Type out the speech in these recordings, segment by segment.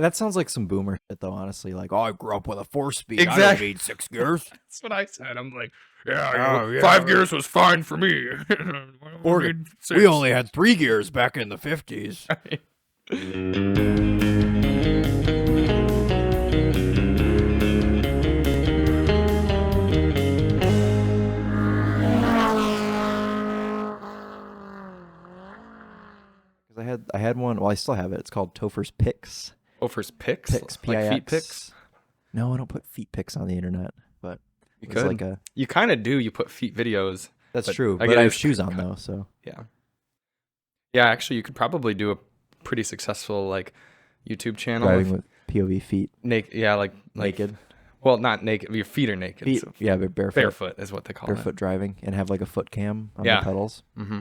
That sounds like some boomer shit, though, honestly. Like, oh, I grew up with a 4-speed. Exactly. I don't need 6 gears. That's what I said. I'm like, Yeah, 5 gears was fine for me. We only had 3 gears back in the 50s. I had one. Well, I still have it. It's called Topher's Picks. Topher's Picks? Picks, Like P-I-X. feet pics? No, I don't put feet pics on the internet, but You it's could. like You kind of do. You put feet videos. that's true. I But I have guess- shoes on though, so Yeah. Yeah, actually, you could probably do a pretty successful like YouTube channel. driving with POV feet, Naked. Yeah, like naked Well, not naked. Your feet are naked. feet. So Yeah, but barefoot. barefoot is what they call Barefoot driving, and have like a foot cam on Yeah. the pedals. it. Mm-hmm.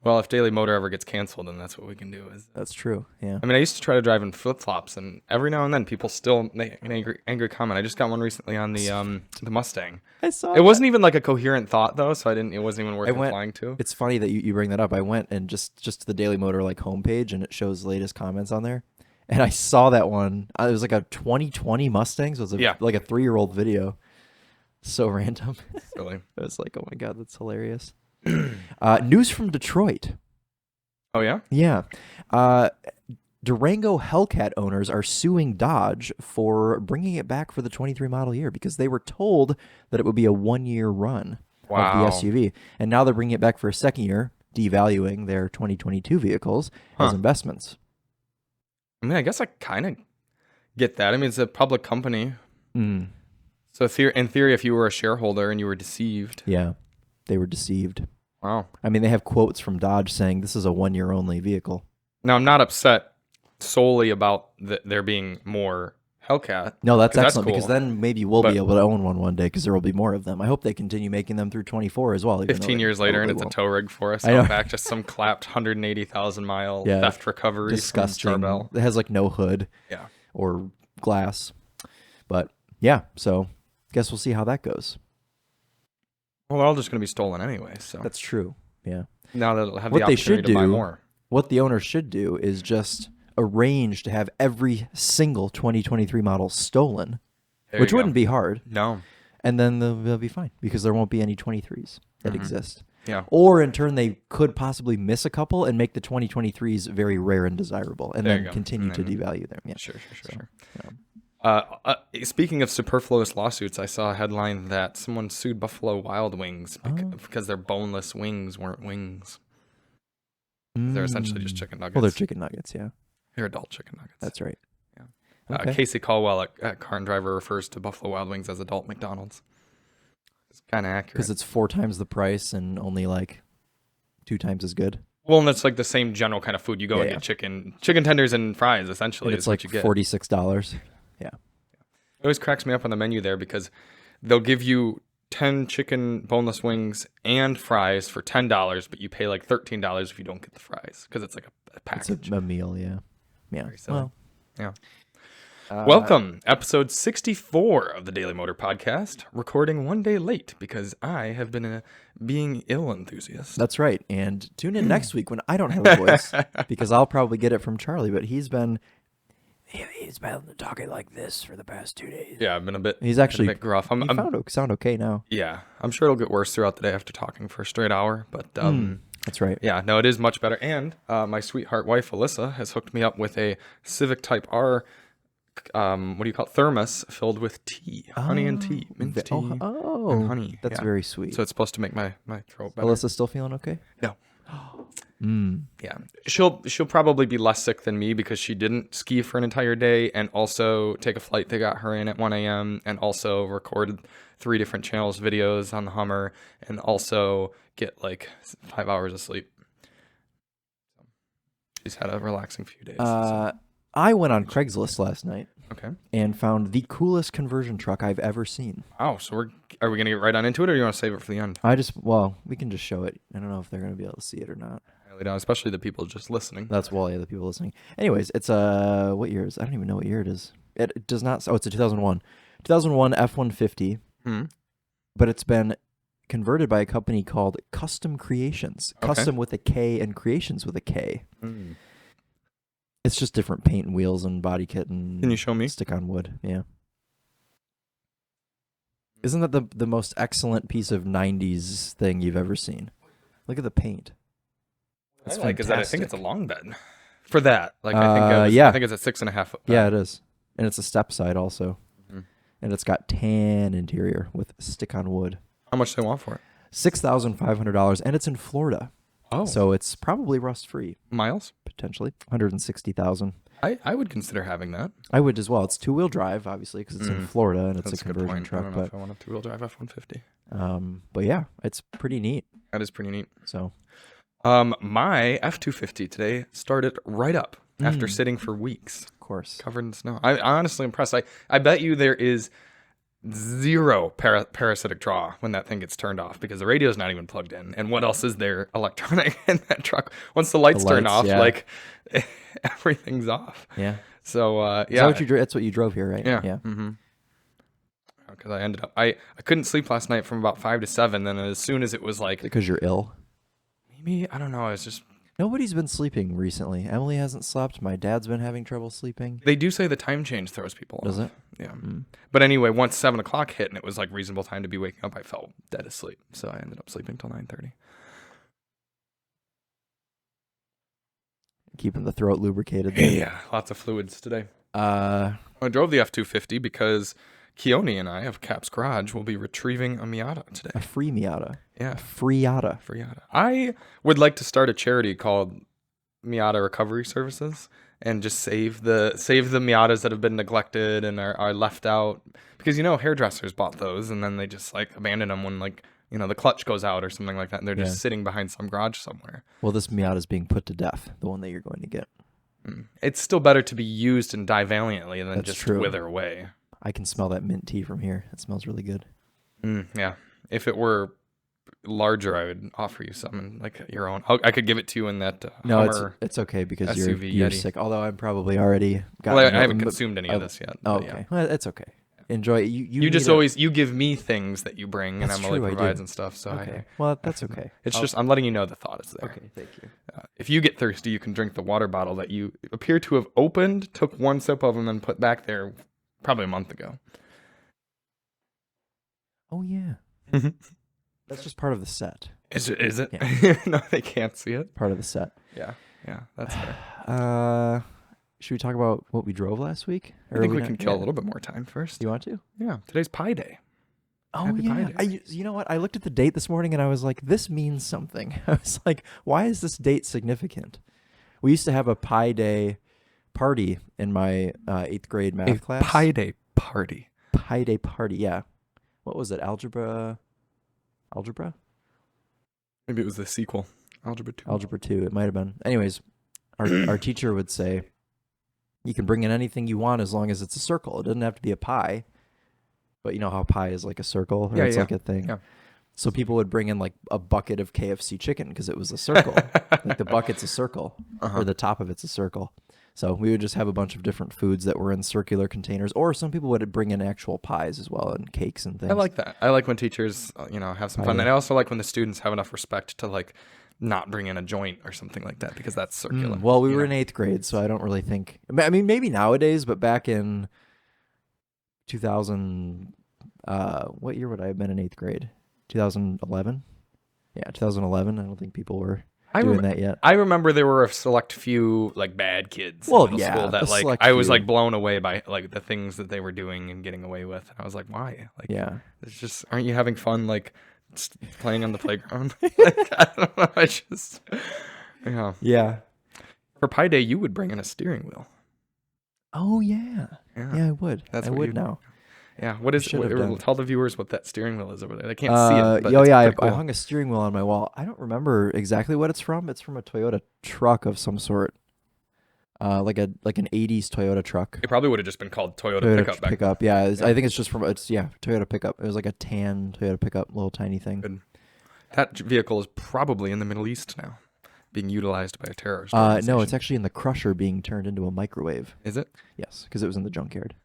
Well, if Daily Motor ever gets canceled, then that's what we can do. That's true. Yeah. I mean, I used to try to drive in flip flops, and every now and then people still make an angry comment. I just got one recently on the Mustang. I saw. It wasn't even like a coherent thought though, so it wasn't even worth I went- replying to. It's funny that you bring that up. I went and just to the Daily Motor like homepage, and it shows the latest comments on there. And I saw that one. It was like a 2020 Mustang. So it was like a 3-year-old video. So random. Silly. I was like, oh my god, that's hilarious. News from Detroit. Oh yeah. Yeah. Durango Hellcat owners are suing Dodge for bringing it back for the 23 model year because they were told that it would be a 1-year run Wow. of the SUV. And now they're bringing it back for a second year, devaluing their 2022 vehicles as investments. I mean, I guess I kind of get that. I mean, it's a public company. Mm. So in theory, if you were a shareholder and you were deceived. Yeah, they were deceived. Wow. I mean, they have quotes from Dodge saying this is a 1-year only vehicle. Now, I'm not upset solely about there being more Hellcat. No, that's 'Cause that's excellent because cool. then maybe we'll be able to own one day because there will be more of them. I hope they continue making them through 24 as well. 15 years later, and it's a tow rig for us. I know. Out back, just some clapped 180,000 mile Yeah, theft recovery. disgusting. From Charbel. It has like no hood or glass. But yeah, so guess we'll see how that goes. Well, they're all just going to be stolen anyway. So That's true. Yeah. now they'll have What the they opportunity should to buy do- more. What the owners should do is just arrange to have every single 2023 model stolen, There which you go. wouldn't be hard. No. And then they'll be fine because there won't be any 23s that exist. Yeah. Or in turn, they could possibly miss a couple and make the 2023s very rare and desirable, and There then you go. continue And to then- devalue them. Yeah. Sure. yeah. Speaking of superfluous lawsuits, I saw a headline that someone sued Buffalo Wild Wings because their boneless wings weren't wings. They're essentially just chicken nuggets. Well, they're chicken nuggets. Yeah, They're adult chicken nuggets. that's right. Yeah. Okay. Casey Caldwell at Car and Driver refers to Buffalo Wild Wings as adult McDonald's. It's kind of accurate. Because it's 4 times the price and only like 2 times as good. Well, and it's like the same general kind of food. You go and get chicken tenders and fries, essentially. And it's is like what you get. $46. Yeah. It always cracks me up on the menu there because they'll give you 10 chicken boneless wings and fries for $10, but you pay like $13 if you don't get the fries because it's like a package. It's a meal. Yeah. Yeah. Very silly. Well, Yeah. Welcome, episode 64 of the Daily Motor Podcast, recording one day late because I have been a being ill enthusiast. that's right. And tune in next week when I don't have a voice because I'll probably get it from Charlie, but he's been talking like this for the past 2 days. Yeah, I've been a bit. He's actually been a bit gruff. sound okay now. Yeah, I'm sure it'll get worse throughout the day after talking for a straight hour, but That's right. yeah, no, it is much better. And my sweetheart wife Alyssa has hooked me up with a Civic Type R. What do you call it? Thermos filled with tea, honey and tea, mint tea, and honey. That's Yeah. very sweet. So it's supposed to make my throat better. Alyssa still feeling okay? No. Yeah, she'll probably be less sick than me because she didn't ski for an entire day and also take a flight that got her in at 1 a.m. and also recorded 3 different channels videos on the Hummer and also get like 5 hours of sleep. She's had a relaxing few days. I went on Craigslist last night Okay. and found the coolest conversion truck I've ever seen. Oh, so are we gonna get right on into it, or do you want to save it for the end? We can just show it. I don't know if they're going to be able to see it or not. I really don't, especially the people just listening. That's the people listening. Anyways, it's what year is? I don't even know what year it is. It does not. Oh, it's a 2001. 2001 F-150. But it's been converted by a company called Custom Creations. Okay. Custom with a K and Creations with a K. It's just different paint and wheels and body kit and Can you show me? stick on wood. Yeah. Isn't that the most excellent piece of 90s thing you've ever seen? Look at the paint. It's fantastic. I think it's a long bed for that. Like I think it's a 6.5 foot bed. Yeah, it is. And it's a step side also. Mm-hmm. And it's got tan interior with stick on wood. How much do they want for it? $6,500, and it's in Florida. Oh. So it's probably rust free. Miles? Potentially. 160,000. I would consider having that. I would as well. It's 2-wheel drive, obviously, because it's in Florida and it's a conversion truck. I don't know if I want a 2-wheel drive F-150. But yeah, it's pretty neat. That is pretty neat. So, my F-250 today started right up after sitting for weeks. Of course. Covered in snow. I'm honestly impressed. I bet you there is zero parasitic draw when that thing gets turned off because the radio's not even plugged in. And what else is there electronic in that truck? Once the lights turn off, like everything's off. Yeah. So yeah. That's what you drove here, right? Yeah. Yeah. Mm-hmm. Because I ended up I couldn't sleep last night from about 5 to 7. Then as soon as it was like because you're ill. Maybe I don't know. I was just nobody's been sleeping recently. Emily hasn't slept. My dad's been having trouble sleeping. They do say the time change throws people off. Does it? Yeah. But anyway, once 7 o'clock hit and it was like reasonable time to be waking up, I felt dead asleep. So I ended up sleeping till 9:30. Keeping the throat lubricated there. Yeah, lots of fluids today. I drove the F-250 because Keone and I of Cap's Garage will be retrieving a Miata today. A free Miata. Yeah. A Freeata. Freeata. I would like to start a charity called Miata Recovery Services and just save the Miatas that have been neglected and are left out. Because, hairdressers bought those and then they just like abandon them when like, the clutch goes out or something like that. And they're just sitting behind some garage somewhere. Well, this Miata is being put to death, the one that you're going to get. It's still better to be used and die valiantly than just wither away. I can smell that mint tea from here. It smells really good. Yeah. If it were larger, I would offer you some, like your own. I could give it to you in that Hummer it's okay because SUV you're Yeti. sick. Although I'm probably already got. Well, I haven't consumed any of this yet. Oh, okay. Yeah. Well, it's okay. Enjoy it. You just always give me things that you bring and Emily provides and stuff. So okay. Well, that's okay. It's just I'm letting you know the thought is there. Okay, thank you. If you get thirsty, you can drink the water bottle that you appear to have opened, took one sip of, and then put back there probably a month ago. Oh yeah. That's just part of the set. Is it? Yeah. No, they can't see it. Part of the set. Yeah, that's fair. Should we talk about what we drove last week? I think we can kill a little bit more time first. You want to? Yeah. Today's Pi Day. Oh, Happy Pi Day. You know what? I looked at the date this morning and I was like, this means something. I was like, why is this date significant? We used to have a Pi Day party in my 8th grade math class. Pi Day party. Pi Day party, yeah. What was it? Algebra? Maybe it was the sequel. Algebra 2. Algebra 2. It might have been. Anyways, our teacher would say, you can bring in anything you want as long as it's a circle. It doesn't have to be a pie. But you know how pie is like a circle? Or it's like a thing. Yeah. So people would bring in like a bucket of KFC chicken because it was a circle. Like the bucket's a circle. Or the top of it's a circle. So we would just have a bunch of different foods that were in circular containers. Or some people would bring in actual pies as well and cakes and things. I like that. I like when teachers, have some fun. And I also like when the students have enough respect to like not bring in a joint or something like that because that's circular. Well, we were in 8th grade, so I don't really think. I mean, maybe nowadays, but back in 2000, what year would I have been in 8th grade? 2011? Yeah, 2011. I don't think people were doing that yet. I remember there were a select few like bad kids in middle school that like I was like blown away by like the things that they were doing and getting away with. And I was like, why? Like, it's just, aren't you having fun like playing on the playground? I don't know. I just, yeah. For Pi Day, you would bring in a steering wheel. Oh yeah, I would. I would now. Yeah. What is? Tell the viewers what that steering wheel is over there. They can't see it. But I hung a steering wheel on my wall. I don't remember exactly what it's from. It's from a Toyota truck of some sort. Like an 80s Toyota truck. It probably would have just been called Toyota pickup. Yeah, I think it's just from Toyota pickup. It was like a tan Toyota pickup, little tiny thing. Good. That vehicle is probably in the Middle East now, being utilized by a terrorist organization. No, it's actually in the crusher being turned into a microwave. Is it? Yes, because it was in the junkyard.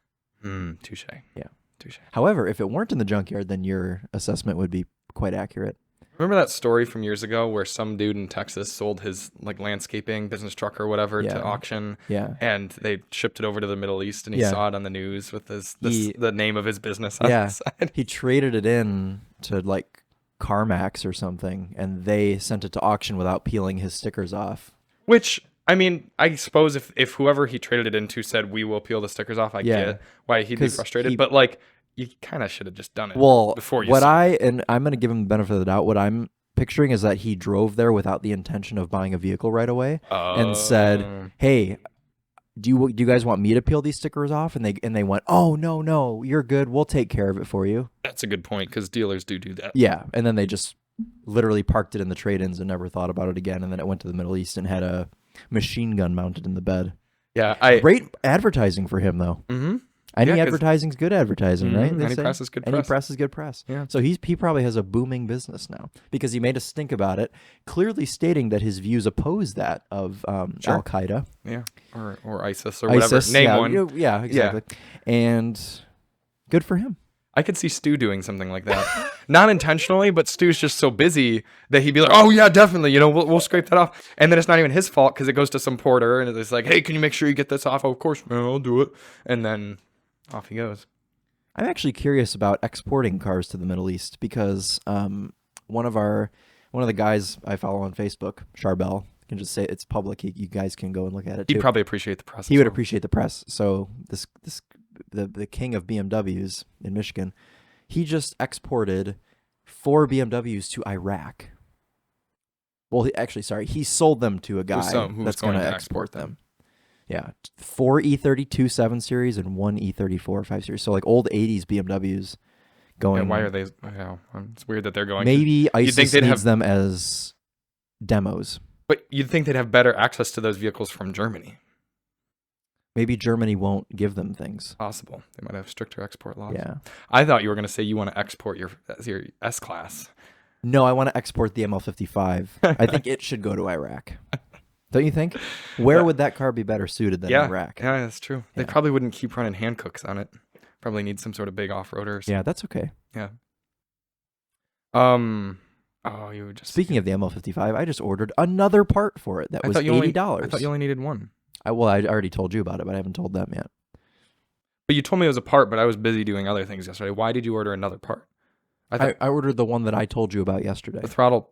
Touche. Yeah. Touche. However, if it weren't in the junkyard, then your assessment would be quite accurate. Remember that story from years ago where some dude in Texas sold his like landscaping business truck or whatever to auction? Yeah. And they shipped it over to the Middle East, and he Yeah. saw it on the news with the name of his business on the side. He traded it in to like CarMax or something, and they sent it to auction without peeling his stickers off. Which, I mean, I suppose if whoever he traded it into said, we will peel the stickers off, I get why he'd be frustrated. But like, you kind of should have just done it before you and I'm going to give him the benefit of the doubt. What I'm picturing is that he drove there without the intention of buying a vehicle right away and said, hey, do you guys want me to peel these stickers off? And they went, oh, no, you're good. We'll take care of it for you. That's a good point, because dealers do that. Yeah, and then they just literally parked it in the trade-ins and never thought about it again, and then it went to the Middle East and had a machine gun mounted in the bed. Yeah, great advertising for him, though. Mm-hmm. Any advertising's good advertising, right? Any press is good press. Any press is good press. Yeah. So he probably has a booming business now because he made us think about it, clearly stating that his views oppose that of Al-Qaeda. Yeah, or ISIS or whatever. Name one. Yeah, exactly. Yeah. And good for him. I could see Stu doing something like that. Not intentionally, but Stu's just so busy that he'd be like, oh, yeah, definitely. We'll scrape that off. And then it's not even his fault because it goes to some porter and it's like, hey, can you make sure you get this off? Oh, of course, man, I'll do it. And then off he goes. I'm actually curious about exporting cars to the Middle East because one of the guys I follow on Facebook, Charbel, can just say it's public. You guys can go and look at it too. He'd probably appreciate the press. He would appreciate the press. So the king of BMWs in Michigan, he just exported 4 BMWs to Iraq. Well, he sold them to a guy that's going to export them. Yeah, 4 E32 7 Series and 1 E34 5 Series. So like old 80s BMWs going. And why are they? It's weird that they're going. Maybe ISIS needs them as demos. But you'd think they'd have better access to those vehicles from Germany. Maybe Germany won't give them things. Possible. They might have stricter export laws. Yeah. I thought you were going to say you want to export your S-Class. No, I want to export the ML55. I think it should go to Iraq. Don't you think? Where would that car be better suited than Iraq? Yeah, that's true. They probably wouldn't keep running Hancooks on it. Probably need some sort of big off-roaders. Yeah, that's okay. Yeah. You just... Speaking of the ML55, I just ordered another part for it that was $80. I thought you only needed one. I already told you about it, but I haven't told them yet. But you told me it was a part, but I was busy doing other things yesterday. Why did you order another part? I ordered the one that I told you about yesterday. The throttle.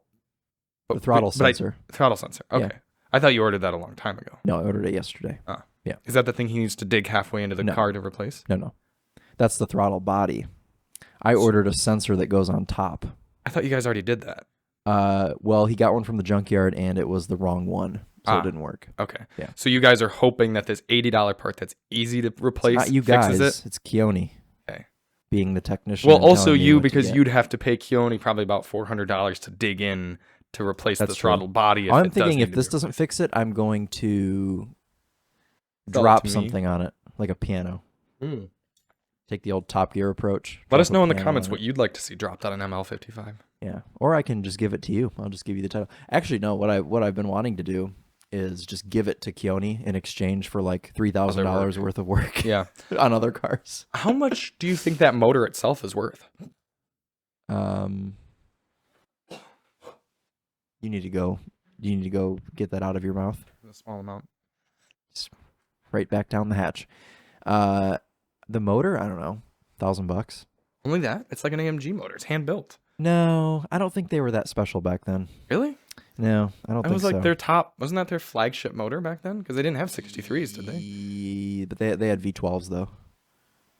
The throttle sensor. Throttle sensor. Okay. Yeah. I thought you ordered that a long time ago. No, I ordered it yesterday. Yeah. Is that the thing he needs to dig halfway into the car to replace? No. That's the throttle body. I ordered a sensor that goes on top. I thought you guys already did that. Well, he got one from the junkyard and it was the wrong one. So it didn't work. Okay. Yeah. So you guys are hoping that this $80 part that's easy to replace it's not you guys. Fixes it? It's Keone. Okay. Being the technician. Well, also you, because you'd have to pay Keone probably about $400 to dig in to replace the throttle body. I'm thinking if this doesn't fix it, I'm going to drop something on it, like a piano. Take the old Top Gear approach. Let us know in the comments what you'd like to see dropped on an ML55. Yeah, or I can just give it to you. I'll just give you the title. Actually, no. What I've been wanting to do is just give it to Keone in exchange for like $3,000 worth of work. Yeah, on other cars. How much do you think that motor itself is worth? You need to go get that out of your mouth. A small amount. Just right back down the hatch. The motor, I don't know, $1,000. Only that? It's like an AMG motor. It's hand built. No, I don't think they were that special back then. Really? No, I don't think so. It was like their top, wasn't that their flagship motor back then? Because they didn't have 63s, did they? But they had V12s though.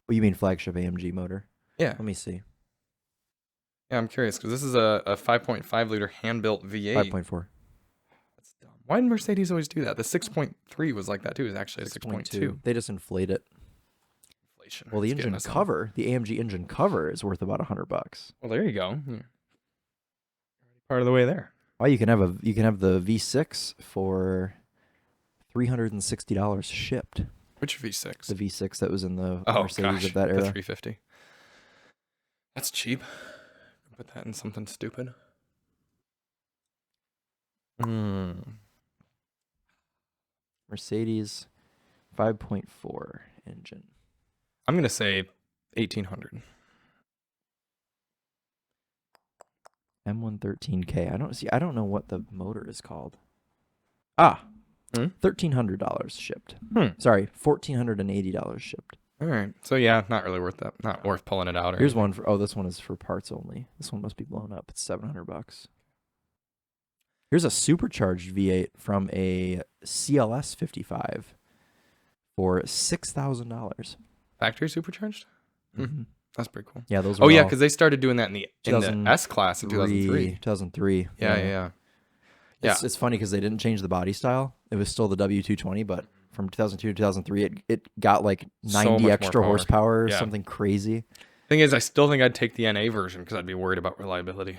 What you mean flagship AMG motor? Yeah. Let me see. Yeah, I'm curious because this is a 5.5 liter hand built V8. 5.4. That's dumb. Why did Mercedes always do that? The 6.3 was like that too. It was actually a 6.2. They just inflate it. Well, the engine cover, the AMG engine cover is worth about $100. Well, there you go. Part of the way there. Well, you can have the V6 for $360 shipped. Which V6? The V6 that was in the Mercedes of that era. The 350. That's cheap. Put that in something stupid. Mercedes 5.4 engine. I'm going to say 1,800. M113K. I don't know what the motor is called. $1,300 shipped. Sorry, $1,480 shipped. All right. So yeah, not really worth that. Not worth pulling it out. Here's one for. This one is for parts only. This one must be blown up. It's $700. Here's a supercharged V8 from a CLS 55 for $6,000. Factory supercharged. Mm-hmm. That's pretty cool. Yeah, those. Oh yeah, because they started doing that in the S class in 2003. 2003. Yeah. It's funny because they didn't change the body style. It was still the W220, but from 2002 to 2003, it got like 90 extra horsepower or something crazy. Thing is, I still think I'd take the NA version because I'd be worried about reliability.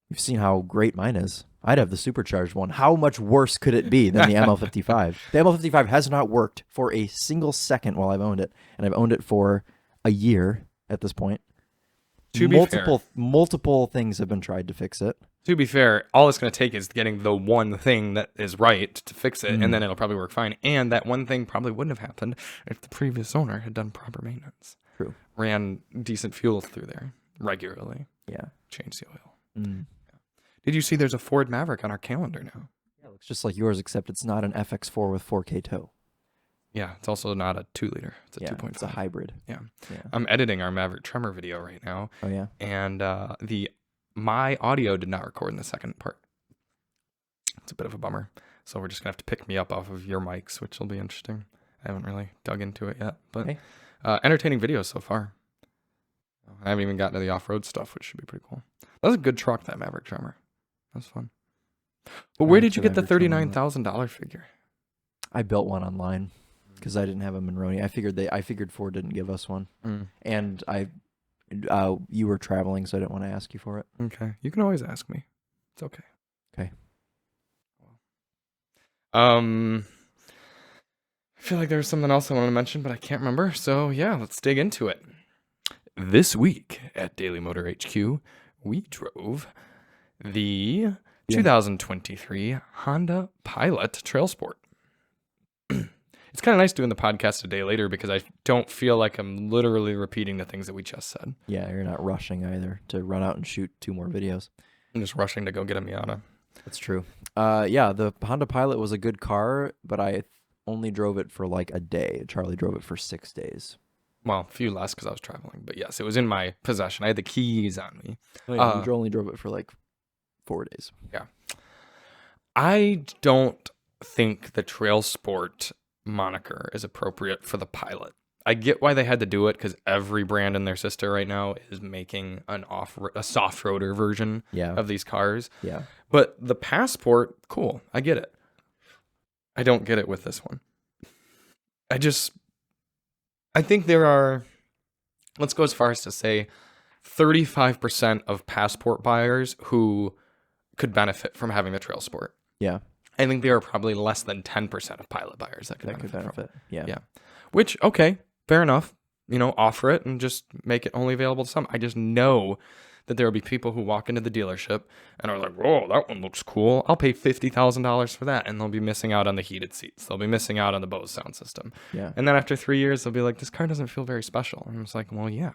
You've seen how great mine is. I'd have the supercharged one. How much worse could it be than the ML55? The ML55 has not worked for a single second while I've owned it, and I've owned it for a year at this point. Multiple things have been tried to fix it. To be fair, all it's going to take is getting the one thing that is right to fix it, and then it'll probably work fine. And that one thing probably wouldn't have happened if the previous owner had done proper maintenance. True. Ran decent fuel through there regularly. Yeah. Changed the oil. Yeah. Did you see there's a Ford Maverick on our calendar now? Yeah, it looks just like yours, except it's not an FX4 with 4K tow. Yeah, it's also not a 2-liter. It's a 2.5. It's a hybrid. Yeah. I'm editing our Maverick Tremor video right now. Oh, yeah? And my audio did not record in the second part. It's a bit of a bummer. So we're just going to have to pick me up off of your mics, which will be interesting. I haven't really dug into it yet. But entertaining videos so far. I haven't even gotten to the off-road stuff, which should be pretty cool. That was a good truck, that Maverick Tremor. That was fun. But where did you get the $39,000 figure? I built one online because I didn't have a Monroney. I figured Ford didn't give us one. And you were traveling, so I didn't want to ask you for it. Okay. You can always ask me. It's okay. Okay. I feel like there was something else I wanted to mention, but I can't remember. So yeah, let's dig into it. This week at Daily Motor HQ, we drove the 2023 Honda Pilot TrailSport. It's kind of nice doing the podcast a day later because I don't feel like I'm literally repeating the things that we just said. Yeah, you're not rushing either to run out and shoot 2 more videos. I'm just rushing to go get a Miata. That's true. The Honda Pilot was a good car, but I only drove it for like a day. Charlie drove it for 6 days. Well, a few less because I was traveling. But yes, it was in my possession. I had the keys on me. Oh, yeah, you only drove it for like 4 days. Yeah. I don't think the TrailSport moniker is appropriate for the Pilot. I get why they had to do it because every brand and their sister right now is making a soft roader version of these cars. Yeah. But the Passport, cool. I get it. I don't get it with this one. I think there are, let's go as far as to say 35% of Passport buyers who could benefit from having the TrailSport. Yeah. I think there are probably less than 10% of Pilot buyers that could benefit from it. Yeah. Which, okay, fair enough. Offer it and just make it only available to some. I just know that there will be people who walk into the dealership and are like, "Oh, that one looks cool. I'll pay $50,000 for that," and they'll be missing out on the heated seats. They'll be missing out on the Bose sound system. Yeah. And then after 3 years, they'll be like, "This car doesn't feel very special." And it's like, "Well, yeah.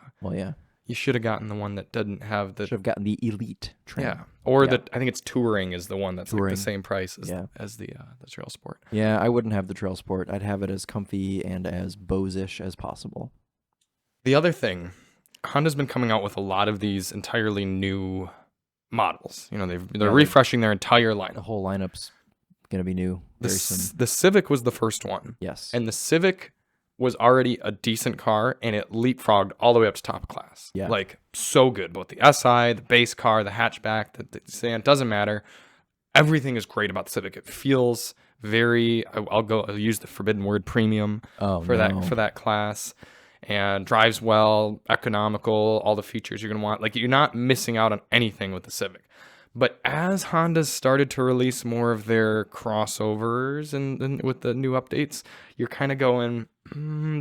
You should have gotten the one that didn't have the. Should have gotten the Elite trim. Yeah, or I think it's Touring is the one that's like the same price as the TrailSport. Yeah, I wouldn't have the TrailSport. I'd have it as comfy and as Bose-ish as possible. The other thing, Honda's been coming out with a lot of these entirely new models. They're refreshing their entire lineup. The whole lineup's gonna be new very soon. The Civic was the first one. Yes, and the Civic was already a decent car, and it leapfrogged all the way up to top class. Yeah. Like, so good. Both the SI, the base car, the hatchback, the sedan, doesn't matter. Everything is great about the Civic. It feels very, I'll use the forbidden word, premium for that class, and drives well, economical, all the features you're going to want. Like, you're not missing out on anything with the Civic. But as Honda's started to release more of their crossovers and with the new updates, you're kind of going,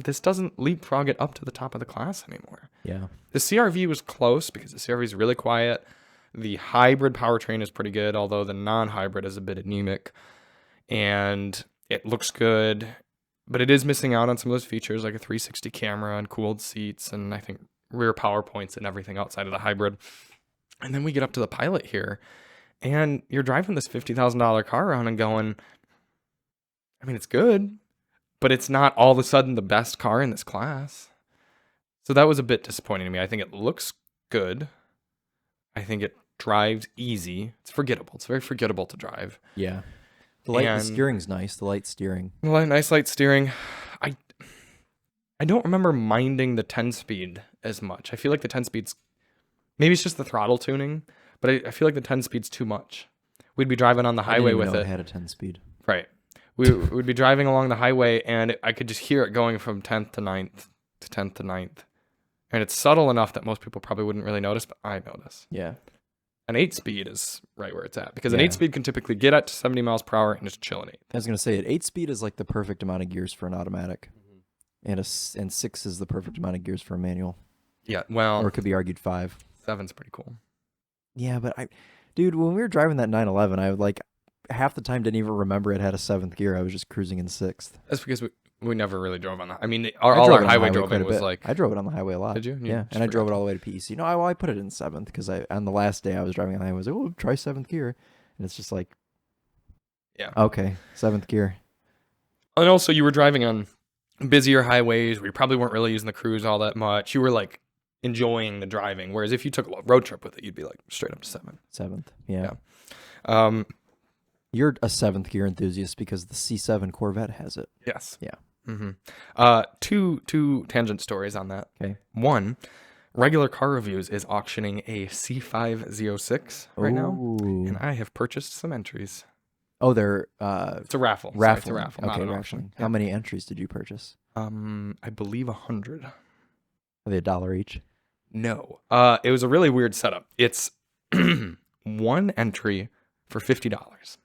this doesn't leapfrog it up to the top of the class anymore. Yeah. The CR-V was close because the CR-V is really quiet. The hybrid powertrain is pretty good, although the non-hybrid is a bit anemic. And it looks good, but it is missing out on some of those features like a 360 camera and cooled seats and I think rear power points and everything outside of the hybrid. And then we get up to the Pilot here, and you're driving this $50,000 car around and going, I mean, it's good, but it's not all of a sudden the best car in this class. So that was a bit disappointing to me. I think it looks good. I think it drives easy. It's forgettable. It's very forgettable to drive. Yeah. The steering's nice. The light steering. Nice light steering. I don't remember minding the 10-speed as much. I feel like the 10-speed's, maybe it's just the throttle tuning, but I feel like the 10-speed's too much. We'd be driving on the highway with it. It had a 10-speed. Right. We'd be driving along the highway, and I could just hear it going from 10th to 9th to 10th to 9th. And it's subtle enough that most people probably wouldn't really notice, but I notice. Yeah. An 8-speed is right where it's at, because an 8-speed can typically get up to 70 miles per hour and just chill in 8. I was going to say, an 8-speed is like the perfect amount of gears for an automatic. And 6 is the perfect amount of gears for a manual. Yeah, well... Or it could be argued 5. 7's pretty cool. Yeah, but dude, when we were driving that 911, I would half the time didn't even remember it had a 7th gear. I was just cruising in 6th. That's because we never really drove on that. I mean, all our highway driving was like... I drove it on the highway a lot. Did you? Yeah, and I drove it all the way to PEC. No, I put it in 7th because on the last day I was driving on the highway, I was like, oh, try 7th gear. And it's just like... Yeah. Okay, 7th gear. And also, you were driving on busier highways where you probably weren't really using the cruise all that much. You were like enjoying the driving. Whereas if you took a road trip with it, you'd be like straight up to 7. 7th, yeah. You're a 7th gear enthusiast because the C7 Corvette has it. Yes. Yeah. Mm-hmm. Two tangent stories on that. Okay. One, Regular Car Reviews is auctioning a C5 Z06 right now, and I have purchased some entries. Oh, they're it's a raffle. Raffle. It's a raffle, okay, not an raffling. auction. How many entries did you purchase? I believe 100. Are they $1 each? No. It was a really weird setup. It's one entry for $50.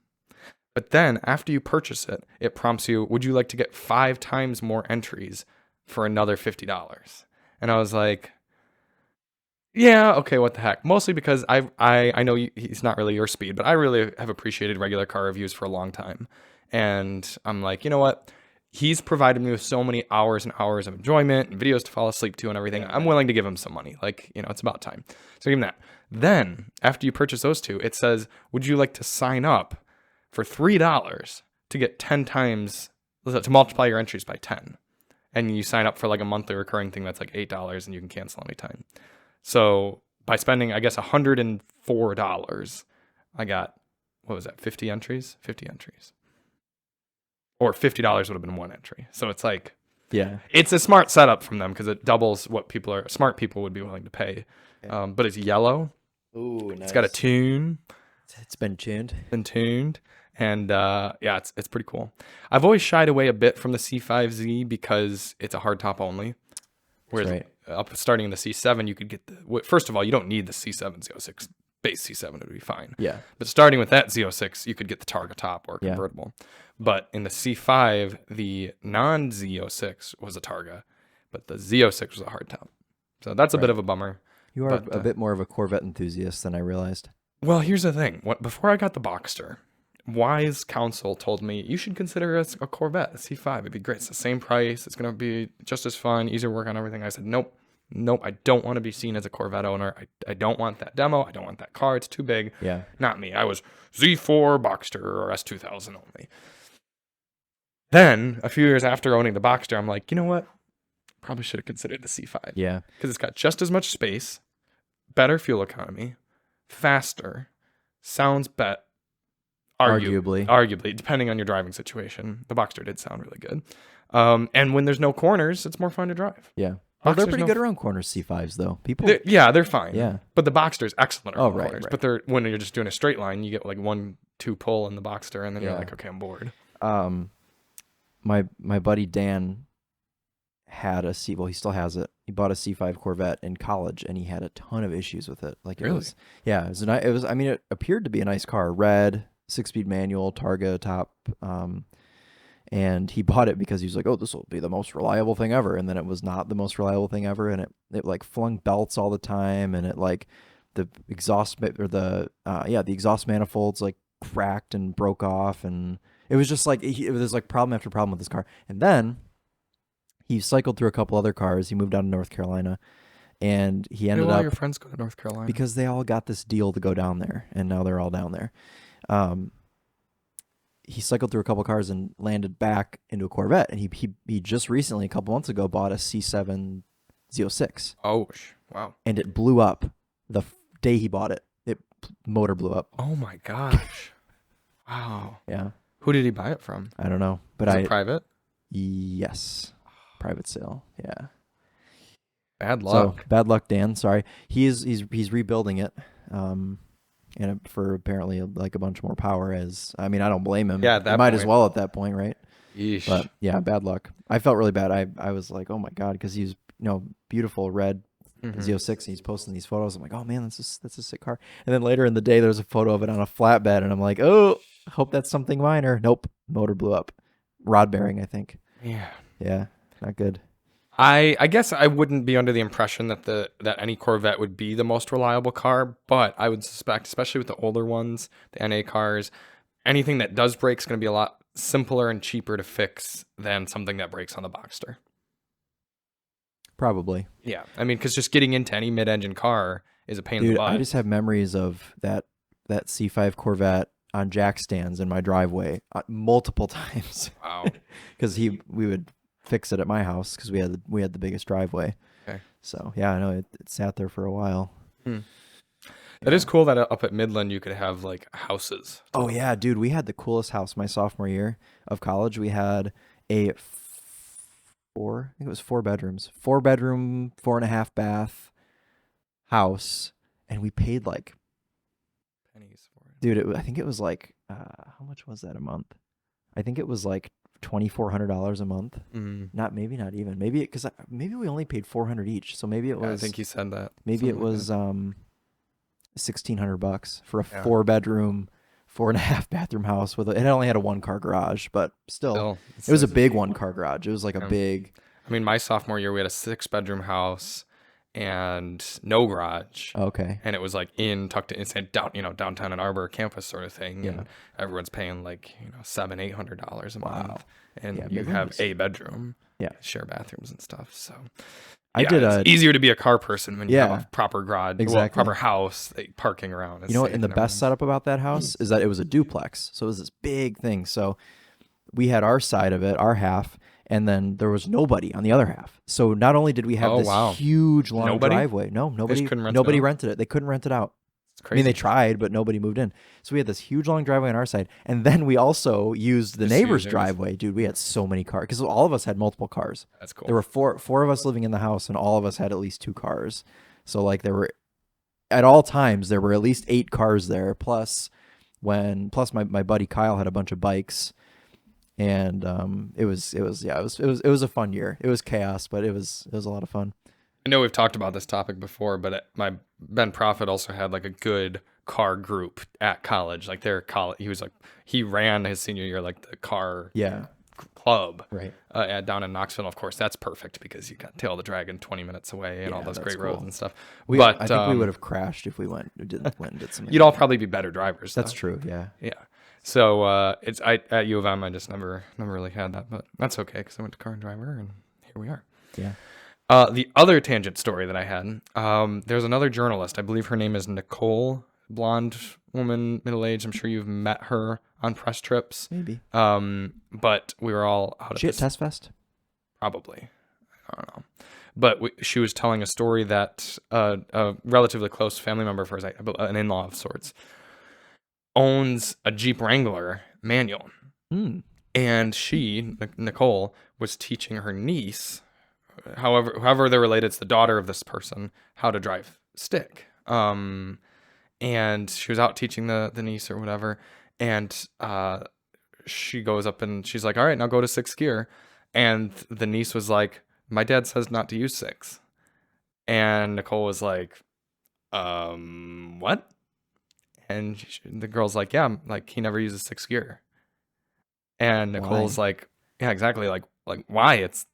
But then after you purchase it, it prompts you, would you like to get 5 times more entries for another $50? And I was like, yeah, okay, what the heck? Mostly because I know he's not really your speed, but I really have appreciated Regular Car Reviews for a long time. And I'm like, you know what? He's provided me with so many hours and hours of enjoyment and videos to fall asleep to and everything. I'm willing to give him some money. Like, it's about time. So give him that. Then, after you purchase those 2, it says, would you like to sign up for $3 to get 10 times, to multiply your entries by 10? And you sign up for like a monthly recurring thing that's like $8 and you can cancel anytime. So by spending, I guess, $104, I got, what was that, 50 entries? 50 entries. Or $50 would have been 1 entry. So it's like, yeah, it's a smart setup from them because it doubles what smart people would be willing to pay. Yeah. But it's yellow. Ooh, nice. It's got a tune. It's been tuned. And yeah, it's pretty cool. I've always shied away a bit from the C5Z because it's a hardtop only. Whereas starting in the C7, you could get first of all, you don't need the C7 Z06. Base C7 would be fine. Yeah. But starting with that Z06, you could get the Targa top or convertible. Yeah. But in the C5, the non-Z06 was a Targa, but the Z06 was a hardtop. So that's a bit of a bummer. You are a bit more of a Corvette enthusiast than I realized. Well, here's the thing. Before I got the Boxster, wise counsel told me you should consider a Corvette, a C5. It'd be great. It's the same price. It's going to be just as fun, easier work on everything. I said, nope, I don't want to be seen as a Corvette owner. I don't want that demo. I don't want that car. It's too big. Yeah. Not me. I was Z4, Boxster, or S2000 only. Then, a few years after owning the Boxster, I'm like, you know what? Probably should have considered the C5. Yeah. Because it's got just as much space, better fuel economy, faster, sounds better. Arguably, depending on your driving situation. The Boxster did sound really good. And when there's no corners, it's more fun to drive. Yeah. Oh, they're pretty good around corners, C5s, though. They're fine. Yeah. But the Boxster's excellent around corners. Right. But when you're just doing a straight line, you get like 1-2 pull in the Boxster, and then you're like, okay, I'm bored. My buddy Dan had he still has it. He bought a C5 Corvette in college, and he had a ton of issues with it. Like, really? It appeared to be a nice car. Red, 6-speed manual, Targa top. And he bought it because he was like, oh, this will be the most reliable thing ever. And then it was not the most reliable thing ever. And it like flung belts all the time. And it like the exhaust the exhaust manifolds like cracked and broke off. And it was just like, it was like problem after problem with this car. And then he cycled through a couple other cars. He moved down to North Carolina And he Why ended do all up your friends go to North Carolina? because they all got this deal to go down there, and now they're all down there. He cycled through a couple cars and landed back into a Corvette, and he just recently, a couple months ago, bought a C7 Z06. Oh, wow! And it blew up the day he bought it. Motor blew up. Oh my gosh! Wow. Yeah. Who did he buy it from? I don't know, but Was it private? Yes, private sale. Yeah. Bad luck. So, bad luck, Dan. Sorry. He's rebuilding it, and for apparently like a bunch more power. I don't blame him. Yeah, that might as well at that point, right? Yeesh. But yeah, bad luck. I felt really bad. I was like, oh my god, because he's beautiful red Z06, and he's posting these photos. I'm like, oh man, that's a sick car. And then later in the day, there's a photo of it on a flatbed, and I'm like, oh, hope that's something minor. Nope, motor blew up, rod bearing, I think. Yeah, not good. I guess I wouldn't be under the impression that any Corvette would be the most reliable car, but I would suspect, especially with the older ones, the NA cars, anything that does break is going to be a lot simpler and cheaper to fix than something that breaks on the Boxster. Probably. Yeah, I mean, because just getting into any mid-engine car is a pain in the butt. I just have memories of that C5 Corvette on jack stands in my driveway multiple times. Wow. Because we would fix it at my house because we had the biggest driveway. Okay. So yeah, I know it sat there for a while. That is cool that up at Midland you could have like houses. Oh yeah, dude, we had the coolest house my sophomore year of college. We had a I think it was 4 bedrooms, 4-bedroom, 4.5 bath house, and we paid like pennies for it. Dude, I think it was like how much was that a month? I think it was like $2,400 a month. Maybe not even. Maybe maybe we only paid $400 each. So maybe it was. I think you said that. Maybe it was $1,600 for a 4-bedroom, 4.5 bathroom house it only had a 1-car garage, but still it was a big 1-car garage. It was like a big. I mean, my sophomore year we had a 6-bedroom house and no garage. Okay. And it was like tucked in, it's downtown Ann Arbor campus sort of thing. Yeah. And everyone's paying like $700-800 a month, and you have a bedroom. Yeah. Share bathrooms and stuff. So. It's easier to be a car person when you have a proper garage, proper house, parking around. And the best setup about that house is that it was a duplex. So it was this big thing. So we had our side of it, our half, and then there was nobody on the other half. So not only did we have this huge long driveway. No, nobody rented it. They couldn't rent it out. It's crazy. I mean, they tried, but nobody moved in. So we had this huge long driveway on our side. And then we also used the neighbor's driveway. Dude, we had so many cars because all of us had multiple cars. That's cool. There were four of us living in the house, and all of us had at least 2 cars. So like at all times, there were at least 8 cars there. Plus my buddy Kyle had a bunch of bikes. And it was a fun year. It was chaos, but it was a lot of fun. I know we've talked about this topic before, but Ben Prophet also had like a good car group at college. Like he ran his senior year like the car club right down in Knoxville. Of course, that's perfect because you got Tail of the Dragon 20 minutes away and all those great roads and stuff. I think we would have crashed if we went and did something. You'd all probably be better drivers. That's true. Yeah. Yeah. So at U of M, I just never really had that, but that's okay because I went to car and driver, and here we are. Yeah. The other tangent story that I had, there's another journalist. I believe her name is Nicole, blonde woman, middle-aged. I'm sure you've met her on press trips. Maybe. But we were all out of She at Test Fest? Probably. I don't know. But she was telling a story that a relatively close family member of hers, an in-law of sorts, owns a Jeep Wrangler manual. And she, Nicole, was teaching her niece, however they're related, it's the daughter of this person, how to drive stick. And she was out teaching the niece or whatever, and she goes up and she's like, all right, now go to 6th gear. And the niece was like, my dad says not to use 6. And Nicole was like, what? And the girl's like, yeah, like he never uses 6th gear. And Nicole's like, yeah, exactly. Like why? It's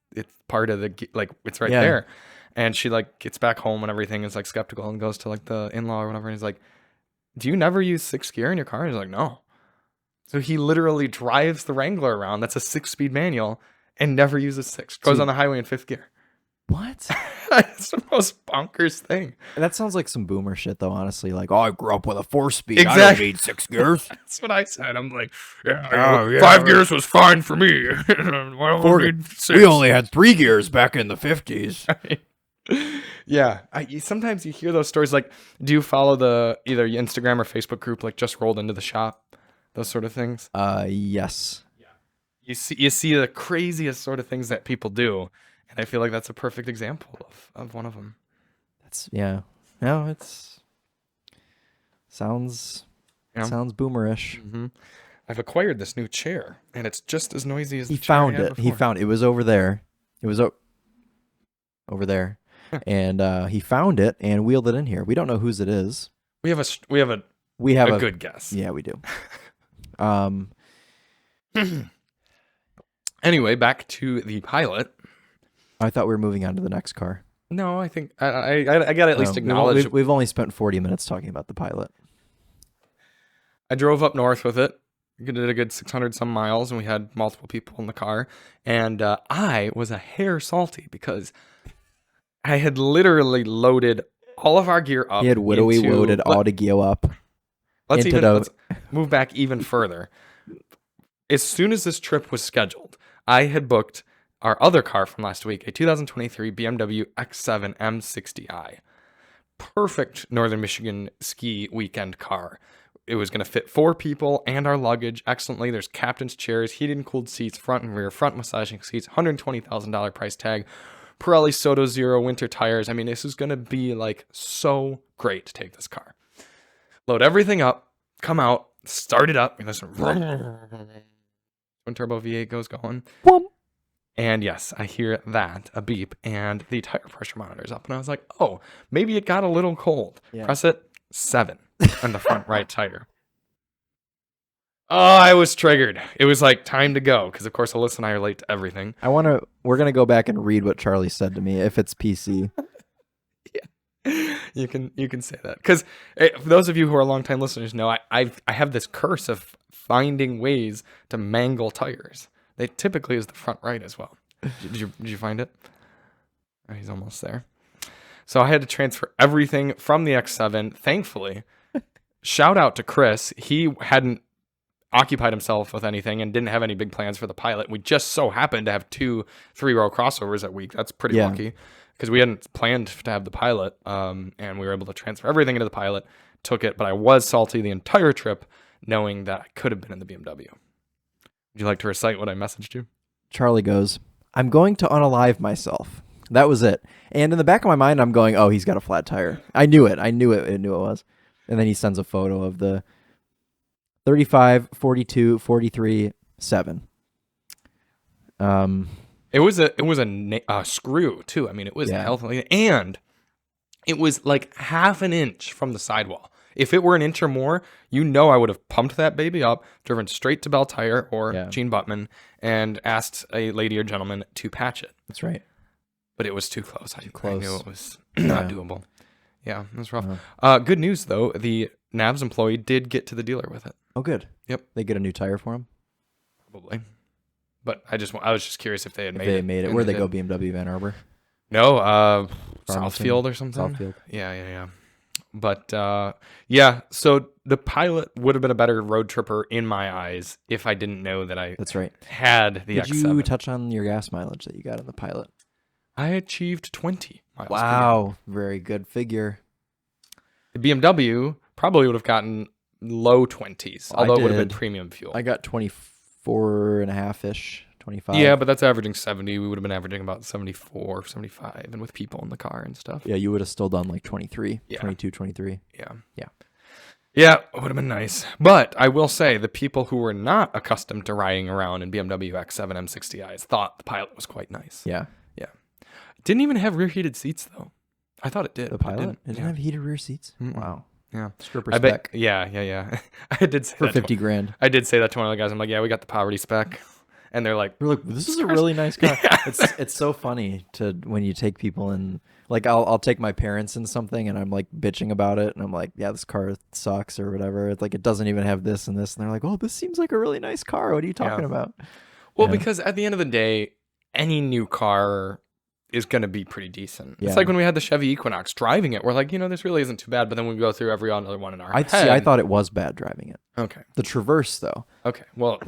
part of the, like, it's right there. And she like gets back home and everything is like skeptical and goes to like the in-law or whatever. And he's like, do you never use 6th gear in your car? And he's like, no. So he literally drives the Wrangler around. That's a 6-speed manual and never uses 6. Goes on the highway in 5th gear. What? It's the most bonkers thing. That sounds like some boomer shit, though, honestly. Like, oh, I grew up with a 4-speed. Exactly. I don't need 6 gears. That's what I said. I'm like, 5 gears was fine for me. We only had 3 gears back in the 50s. Yeah. Sometimes you hear those stories. Like, do you follow the either Instagram or Facebook group, like Just Rolled Into the Shop? Those sort of things? Yes. Yeah. You see the craziest sort of things that people do. And I feel like that's a perfect example of one of them. No, it's sounds boomerish. Mm-hmm. I've acquired this new chair, and it's just as noisy as He found it was over there. It was over there, and he found it and wheeled it in here. We don't know whose it is. We have a good guess. Yeah, we do. Anyway, back to the Pilot. I thought we were moving on to the next car. No, I think I got to at least acknowledge. We've only spent 40 minutes talking about the Pilot. I drove up north with it. We did a good 600 some miles, and we had multiple people in the car. And I was a hair salty because I had literally loaded all of our gear up. He had loaded all the gear up. Let's move back even further. As soon as this trip was scheduled, I had booked our other car from last week, a 2023 BMW X7 M60i. Perfect Northern Michigan ski weekend car. It was going to fit 4 people and our luggage excellently. There's captain's chairs, heated and cooled seats, front and rear, front massaging seats, $120,000 price tag, Pirelli Soto Zero winter tires. I mean, this is going to be like so great to take this car. Load everything up, come out, start it up, and listen. When turbo V8 goes going. And yes, I hear that, a beep, and the tire pressure monitor's up. And I was like, oh, maybe it got a little cold. Yeah. Press it, 7 on the front right tire. Oh, I was triggered. It was like time to go, because of course Alyssa and I are late to everything. We're going to go back and read what Charlie said to me, if it's PC. Yeah, you can say that. Because for those of you who are longtime listeners know, I have this curse of finding ways to mangle tires. They typically is the front right as well. Did you find it? Oh, he's almost there. So I had to transfer everything from the X7. Thankfully, shout out to Chris. He hadn't occupied himself with anything and didn't have any big plans for the Pilot. We just so happened to have 2 3-row crossovers that week. That's pretty lucky because we hadn't planned to have the Pilot, and we were able to transfer everything into the Pilot. Took it, but I was salty the entire trip, knowing that I could have been in the BMW. Would you like to recite what I messaged you? Charlie goes, I'm going to unalive myself. That was it. And in the back of my mind, I'm going, oh, he's got a flat tire. I knew it. I knew it was. And then he sends a photo of the 35, 42, 43, 7. It was a screw, too. I mean, it was healthy. And it was like half an inch from the sidewall. If it were an inch or more, I would have pumped that baby up, driven straight to Bell Tire or Gene Buttman, and asked a lady or gentleman to patch it. That's right. But it was too close. I knew it was not doable. Yeah, it was rough. Good news, though. The NAVS employee did get to the dealer with it. Oh, good. Yep. They get a new tire for him? Probably. But I was just curious if they had made it. They made it. Where'd they go, BMW Van Arbor? No, Southfield or something. Southfield. Yeah. But, so the Pilot would have been a better road tripper in my eyes if I didn't know that I That's right. had the X7. Did you touch on your gas mileage that you got in the Pilot? I achieved 20 miles. Wow. Very good figure. The BMW probably would have gotten low 20s, although it would have been premium fuel. I got 24 and a half-ish. 25. Yeah, but that's averaging 70. We would have been averaging about 74, 75, and with people in the car and stuff. Yeah, you would have still done like 23, 22, 23. Yeah, it would have been nice. But I will say, the people who were not accustomed to riding around in BMW X7 M60is thought the Pilot was quite nice. Yeah. It didn't even have rear heated seats, though. I thought it did. The Pilot? It didn't have heated rear seats? Mm-mm. Wow. Yeah. Stripper spec. Yeah. I did say for that. For 50 grand. I did say that to one of the guys. I'm like, yeah, we got the poverty spec. And they're like, this is a really nice car. It's so funny when you take people in, like I'll take my parents in something and I'm like bitching about it and I'm like, yeah, this car sucks or whatever. It's like, it doesn't even have this and this. And they're like, oh, this seems like a really nice car. What are you talking about? Well, because at the end of the day, any new car is going to be pretty decent. Yeah. It's like when we had the Chevy Equinox, driving it, we're like, this really isn't too bad. But then we go through every other one in our head. I thought it was bad driving it. Okay. The Traverse, though. Okay. Well,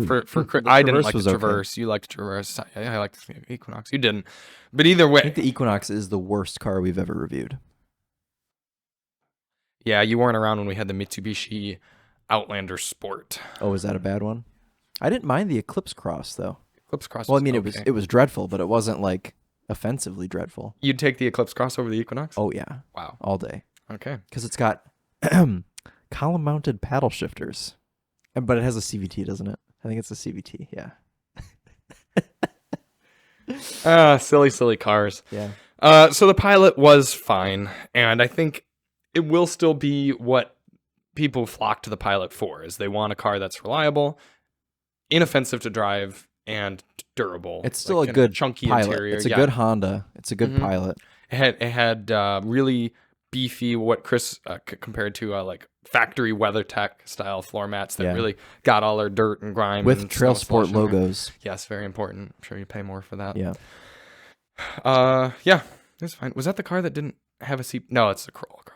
I didn't like the was okay. Traverse. You liked the Traverse. I liked the Equinox. You didn't. But either way. I think the Equinox is the worst car we've ever reviewed. Yeah, you weren't around when we had the Mitsubishi Outlander Sport. Oh, is that a bad one? I didn't mind the Eclipse Cross, though. Eclipse Cross. Well, I mean, it was dreadful, but it wasn't like offensively dreadful. You'd take the Eclipse Cross over the Equinox? Oh yeah. Wow. All day. Okay. Because it's got column-mounted paddle shifters, but it has a CVT, doesn't it? I think it's a CVT. Yeah. Silly cars. Yeah. So the Pilot was fine, and I think it will still be what people flock to the Pilot for, is they want a car that's reliable, inoffensive to drive, and durable. It's still a good chunky Pilot. interior. It's a good Honda. It's a good Pilot. It had really beefy, what Chris compared to like factory WeatherTech style floor mats that really got all our dirt and grime with and TrailSport logos. Yes, very important. I'm sure you pay more for that. Yeah. Yeah, it's fine. Was that the car that didn't have a seat? No, it's the Corolla Core.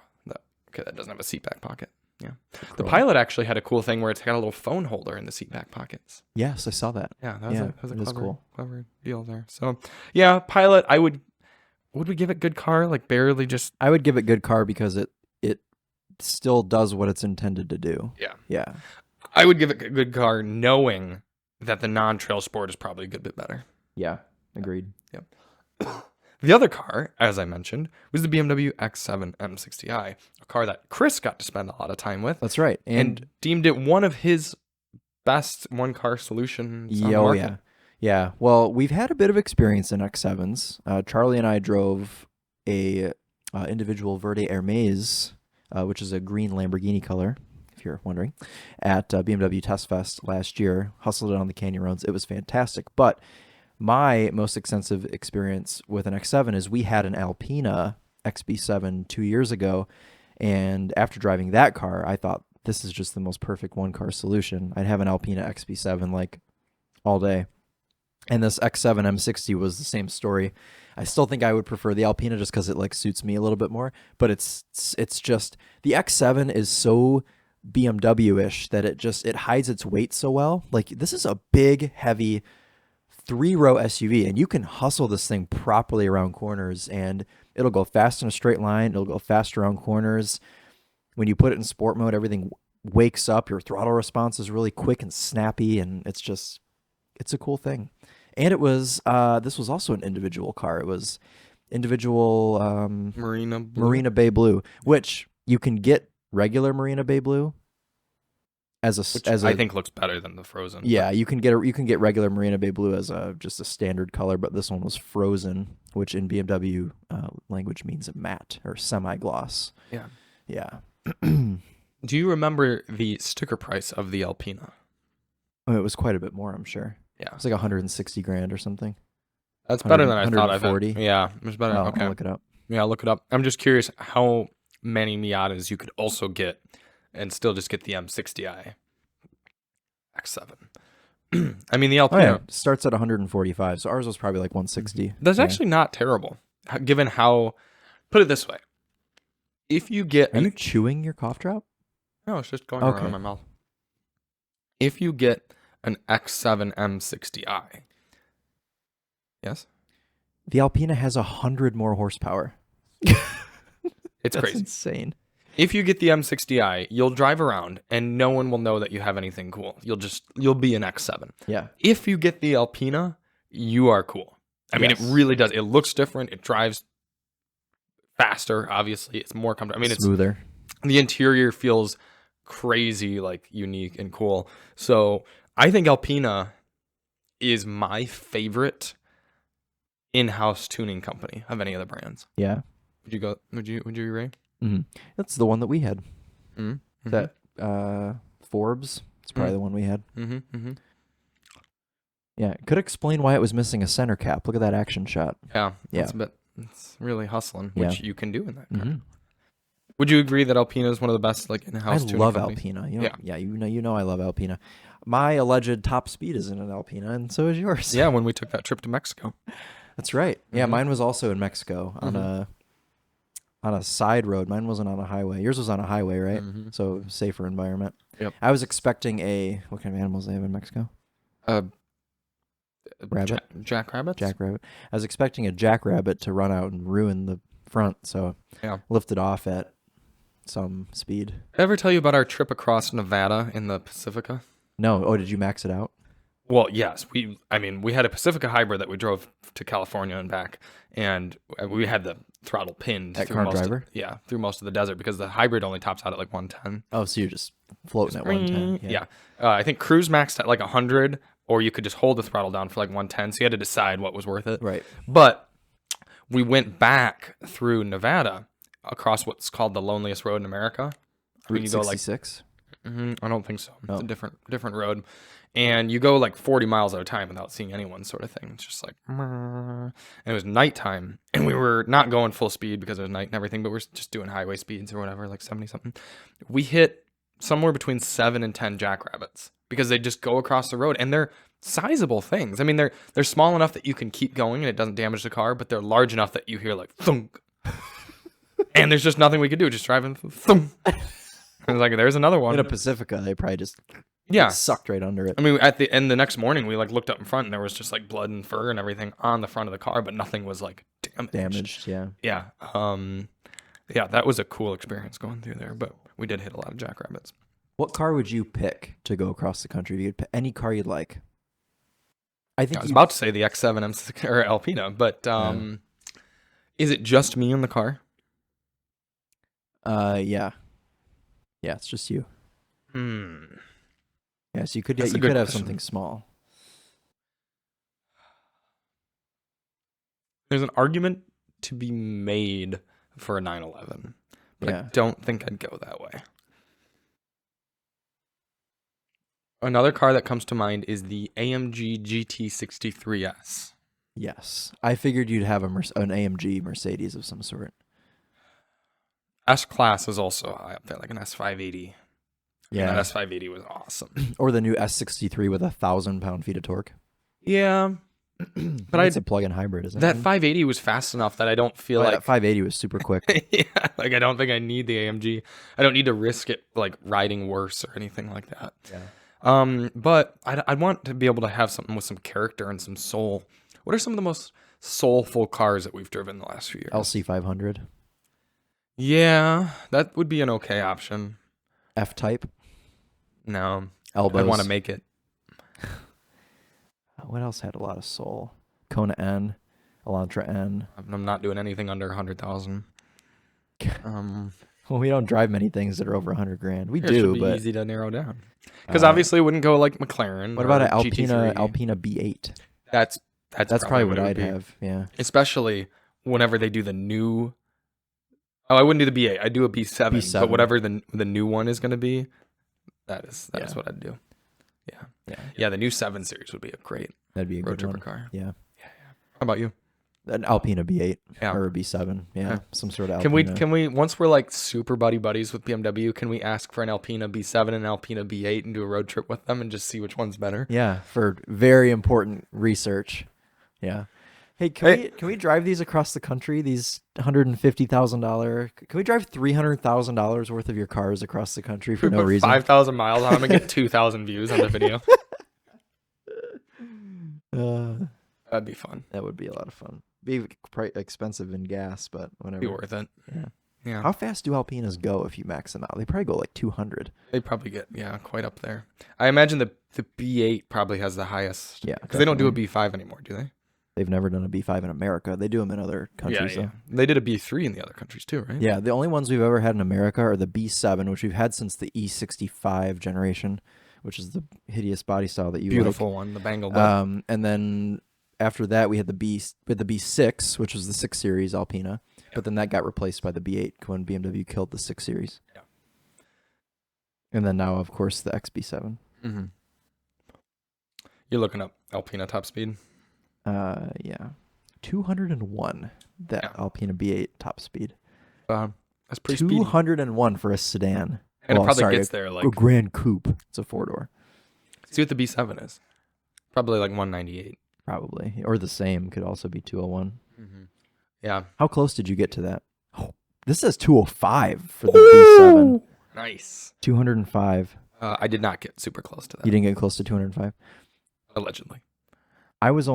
Okay, that doesn't have a seat back pocket. Yeah. The Pilot actually had a cool thing where it's got a little phone holder in the seat back pockets. Yes, I saw that. Yeah, that was a clever deal there. So, yeah, Pilot, would we give it good car? Like barely just. I would give it good car because it still does what it's intended to do. Yeah. Yeah. I would give it a good car knowing that the non-Trail Sport is probably a good bit better. Yeah, agreed. Yep. The other car, as I mentioned, was the BMW X7 M60i, a car that Chris got to spend a lot of time with. That's right. And deemed it one of his best one-car solutions on the Oh, market. yeah. Yeah. Well, we've had a bit of experience in X7s. Charlie and I drove a individual Verde Hermes, which is a green Lamborghini color, if you're wondering, at BMW Test Fest last year. Hustled it on the canyon roads. It was fantastic. But my most extensive experience with an X7 is we had an Alpina XB7 2 years ago, and after driving that car, I thought this is just the most perfect one-car solution. I'd have an Alpina XB7 like all day. And this X7 M60 was the same story. I still think I would prefer the Alpina just because it like suits me a little bit more, but it's just the X7 is so BMW-ish that it hides its weight so well. Like this is a big, heavy 3-row SUV, and you can hustle this thing properly around corners, and it'll go fast in a straight line. It'll go fast around corners. When you put it in sport mode, everything wakes up. Your throttle response is really quick and snappy, and it's a cool thing. And it was this was also an individual car. It was individual Marina Bay Blue, which you can get regular Marina Bay Blue as I think looks better than the frozen. Yeah, you can get regular Marina Bay Blue as just a standard color, but this one was frozen, which in BMW language means matte or semi-gloss. Yeah. Yeah. Do you remember the sticker price of the Alpina? Oh, it was quite a bit more, I'm sure. Yeah. It was like $160,000 or something. That's better than I thought. 140. Yeah, it was better. Oh, okay. I'll look it up. Yeah, look it up. I'm just curious how many Miatas you could also get and still just get the M60i X7. I mean, the Alpina it starts at 145, so ours was probably like 160. That's actually not terrible, given how. Put it this way: if you get, are you chewing your cough drop? No, it's just going around my mouth. If you get an X7 M60i, yes, the Alpina has 100 more horsepower. It's That's crazy, insane. If you get the M60i, you'll drive around and no one will know that you have anything cool. You'll be an X7. Yeah. If you get the Alpina, you are cool. I mean, it really does. It looks different. It drives faster. Obviously, it's more comfortable. I mean, smoother. The interior feels crazy, like unique and cool. So I think Alpina is my favorite in-house tuning company of any of the brands. Yeah. Would you agree? Mm-hmm. That's the one that we had. Mm-hmm. That Forbes. It's probably the one we had. Mm-hmm. Mm-hmm. Yeah, it could explain why it was missing a center cap. Look at that action shot. Yeah. Yeah. It's really hustling, which you can do in that car. Mm-hmm. Would you agree that Alpina is one of the best in-house tuning love companies? Alpina. Yeah, you know I love Alpina. My alleged top speed is in an Alpina, and so is yours. Yeah, when we took that trip to Mexico. That's right. Yeah, mine was also in Mexico on a side road. Mine wasn't on a highway. Yours was on a highway, right? So safer environment. Yep. I was expecting what kind of animals they have in Mexico? Rabbit. Jackrabbits. Jackrabbit. I was expecting a jackrabbit to run out and ruin the front, so lifted off at some speed. Did I ever tell you about our trip across Nevada in the Pacifica? No. Oh, did you max it out? Well, yes. We had a Pacifica hybrid that we drove to California and back, and we had the throttle pinned through most of the desert because the hybrid only tops out at like 110. Oh, so you're just floating at 110. Yeah. I think cruise maxed at like 100, or you could just hold the throttle down for like 110. So you had to decide what was worth it. Right. But we went back through Nevada across what's called the loneliest road in America. Route 66? I don't think so. Oh. It's a different road. And you go like 40 miles at a time without seeing anyone, sort of thing. It's just like, and it was nighttime, and we were not going full speed because it was night and everything, but we're just doing highway speeds or whatever, like 70 something. We hit somewhere between 7 and 10 jackrabbits because they just go across the road, and they're sizable things. I mean, they're small enough that you can keep going and it doesn't damage the car, but they're large enough that you hear like thunk, and there's just nothing we could do, just driving thunk. I was like, there's another one. In a Pacifica, they probably just sucked right under it. I mean, at the end the next morning, we like looked up in front, and there was just like blood and fur and everything on the front of the car, but nothing was like damaged. Yeah. Yeah. That was a cool experience going through there, but we did hit a lot of jackrabbits. What car would you pick to go across the country? If you could pick any car you'd like. I was about to say the X7 M60i or Alpina, but is it just me in the car? Yeah. Yeah, it's just you. Yeah, so you could have something small. There's an argument to be made for a 911, but I don't think I'd go that way. Another car that comes to mind is the AMG GT63S. Yes. I figured you'd have an AMG Mercedes of some sort. S-Class is also high up there, like an S580. Yeah. And that S580 was awesome. Or the new S63 with 1,000 pound-feet of torque. Yeah. But it's a plug-in hybrid, isn't it? That 580 was fast enough that I don't feel like... That 580 was super quick. Yeah, like I don't think I need the AMG. I don't need to risk it like riding worse or anything like that. Yeah. But I want to be able to have something with some character and some soul. What are some of the most soulful cars that we've driven the last few years? LC500. Yeah, that would be an okay option. F-Type. No. Elbows. I want to make it. What else had a lot of soul? Kona N. Elantra N. I'm not doing anything under 100,000. Well, we don't drive many things that are over 100 grand. We It do, should be but easy to narrow down. Because obviously it wouldn't go like McLaren. What about an GT3. Alpina B8? That's probably what I'd have. Yeah. Especially whenever they do the new. Oh, I wouldn't do the B8. I'd do a B7. But whatever the new one is going to be, that is what I'd do. Yeah. The new 7 Series would be a great road tripper car. Yeah. How about you? An Alpina B8 or a B7. Yeah. Some sort of Alpina. Can we once we're like super buddies with BMW, can we ask for an Alpina B7 and an Alpina B8 and do a road trip with them and just see which one's better? Yeah, for very important research. Yeah. Hey, can we drive these across the country? These $150,000. Can we drive $300,000 worth of your cars across the country for no reason? 5,000 miles on them and get 2,000 views on the video. That'd be fun. That would be a lot of fun. Be expensive in gas, but whatever. Be worth it. Yeah. How fast do Alpinas go if you max them out? They probably go like 200. They probably get quite up there. I imagine the B8 probably has the highest. Yeah, because they don't do a B5 anymore, do they? They've never done a B5 in America. They do them in other countries, though. They did a B3 in the other countries, too, right? Yeah, the only ones we've ever had in America are the B7, which we've had since the E65 generation, which is the hideous body style that you Beautiful one, the bangle butt. And then after that, we had the B6, which was the 6 Series Alpina, but then that got replaced by the B8 when BMW killed the 6 Series. Yeah. And then now, of course, the XB7. Mm-hmm. You're looking up Alpina top speed? Yeah. 201, that Alpina B8 top speed. That's pretty speedy. 201 for a sedan. And it probably gets there like... a Grand Coupe. It's a 4-door. See what the B7 is. Probably like 198. Probably. Or the same could also be 201. Mm-hmm. Yeah. How close did you get to that? Oh, this says 205 for the B7. Nice. 205. I did not get super close to that. You didn't get close to 205? Allegedly. I was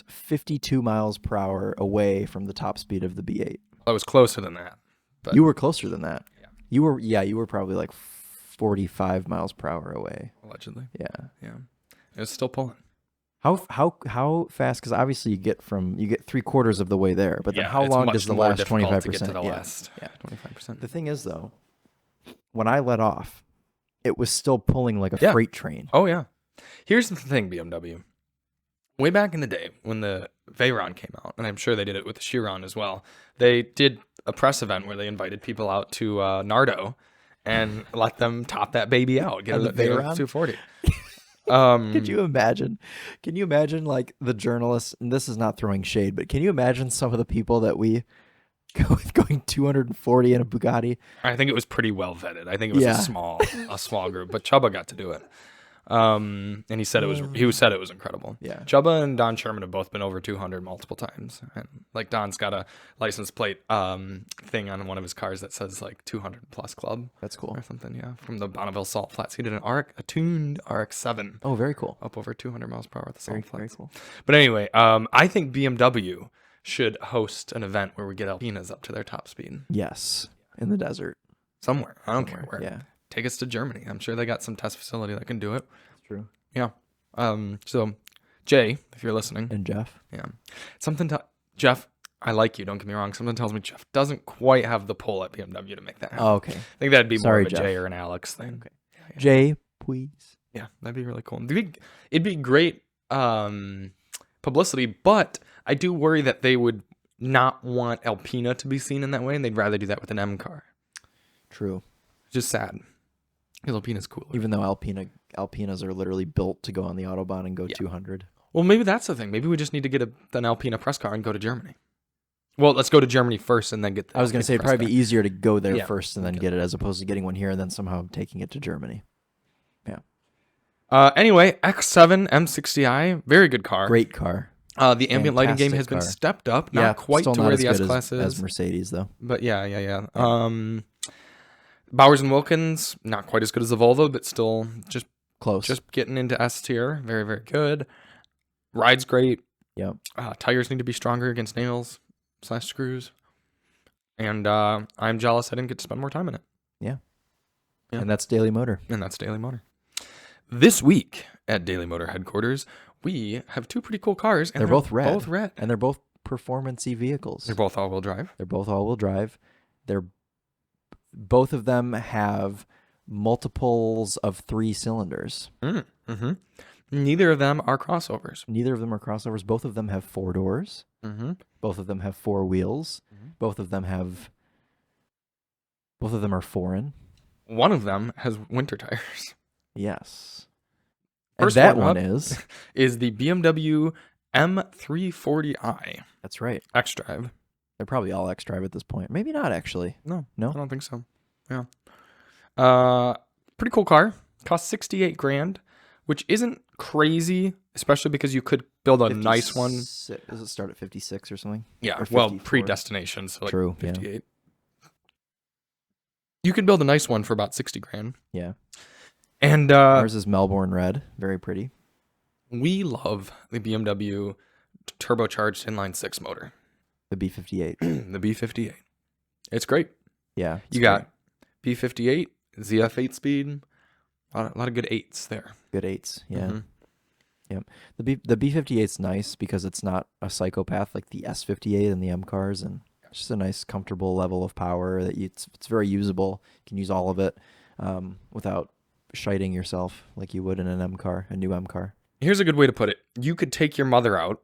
52 miles per hour away from the top speed of the B8. I was closer than that. But You were closer than that. Yeah. You were probably like 45 miles per hour away. Allegedly. Yeah. Yeah. It was still pulling. How fast? Because obviously you get 3/4 of the way there, but then how long does the last 25% get to the last 25%? The thing is, though, when I let off, it was still pulling like a freight train. Oh yeah. Here's the thing, BMW. Way back in the day when the Veyron came out, and I'm sure they did it with the Chiron as well, they did a press event where they invited people out to Nardo and let them top that baby out. Get the Veyron 240. Could you imagine? Can you imagine like the journalists? And this is not throwing shade, but can you imagine some of the people that we go with going 240 in a Bugatti? I think it was pretty well vetted. I think it was a small group, but Chubba got to do it. And he said it was incredible. Yeah. Chubba and Don Sherman have both been over 200 multiple times. And like Don's got a license plate thing on one of his cars that says like 200 plus club. That's cool. Or something, yeah. From the Bonneville Salt Flats. He did a tuned RX-7. Oh, very cool. Up over 200 miles per hour at the Salt Flats. Very cool. But anyway, I think BMW should host an event where we get Alpinas up to their top speed. Yes. In the desert. Somewhere. I don't care where. Yeah. Take us to Germany. I'm sure they got some test facility that can do it. That's true. Yeah. So, Jay, if you're listening. And Jeff. Yeah. Jeff, I like you. Don't get me wrong. Something tells me Jeff doesn't quite have the pull at BMW to make that happen. Oh, okay. I think that'd be more of a Jeff. Jay or an Alex thing. Okay. Yeah. Jay, please. Yeah, that'd be really cool. It'd be great publicity, but I do worry that they would not want Alpina to be seen in that way, and they'd rather do that with an M car. True. It's just sad. Because Alpina's cooler. Even though Alpinas are literally built to go on the Autobahn and go 200. Well, maybe that's the thing. Maybe we just need to get an Alpina press car and go to Germany. Well, let's go to Germany first and then get the I was going to say it'd probably be easier to go there first and then get it, as opposed to getting one here and then somehow taking it to Germany. Yeah. Anyway, X7 M60i, very good car. Great car. The ambient lighting game has been stepped up. Not quite to where the S-Class is. As Mercedes, though. But yeah. Bowers & Wilkins, not quite as good as the Volvo, but still just close. Just getting into S tier. Very, very good. Ride's great. Yep. Tires need to be stronger against nails/screws. And I'm jealous I didn't get to spend more time in it. Yeah. And that's Daily Motor. This week at Daily Motor headquarters, we have two pretty cool cars. And they're both red. And they're both performance-y vehicles. They're both all-wheel drive. Both of them have multiples of 3 cylinders. Mm-hmm. Neither of them are crossovers. Both of them have 4 doors. Mm-hmm. Both of them have 4 wheels. Mm-hmm. Both of them are foreign. One of them has winter tires. Yes. First and that one is the BMW M340i. That's right. xDrive. They're probably all xDrive at this point. Maybe not, actually. No, I don't think so. Yeah. Pretty cool car. Cost $68,000, which isn't crazy, especially because you could build a nice one. Does it start at 56 or something? Yeah. Well, pre-destination, so like True, 58. Yeah. You can build a nice one for about $60,000. Yeah. And ours is Melbourne red. Very pretty. We love the BMW turbocharged inline-6 motor. The B58. The B58. It's great. Yeah. You got B58, ZF8 speed, a lot of good 8s there. Good 8s, yeah. Mm-hmm. Yep. The B58's nice because it's not a psychopath like the S58 and the M cars, and it's just a nice, comfortable level of power that it's very usable. You can use all of it without shiting yourself like you would in an M car, a new M car. Here's a good way to put it. You could take your mother out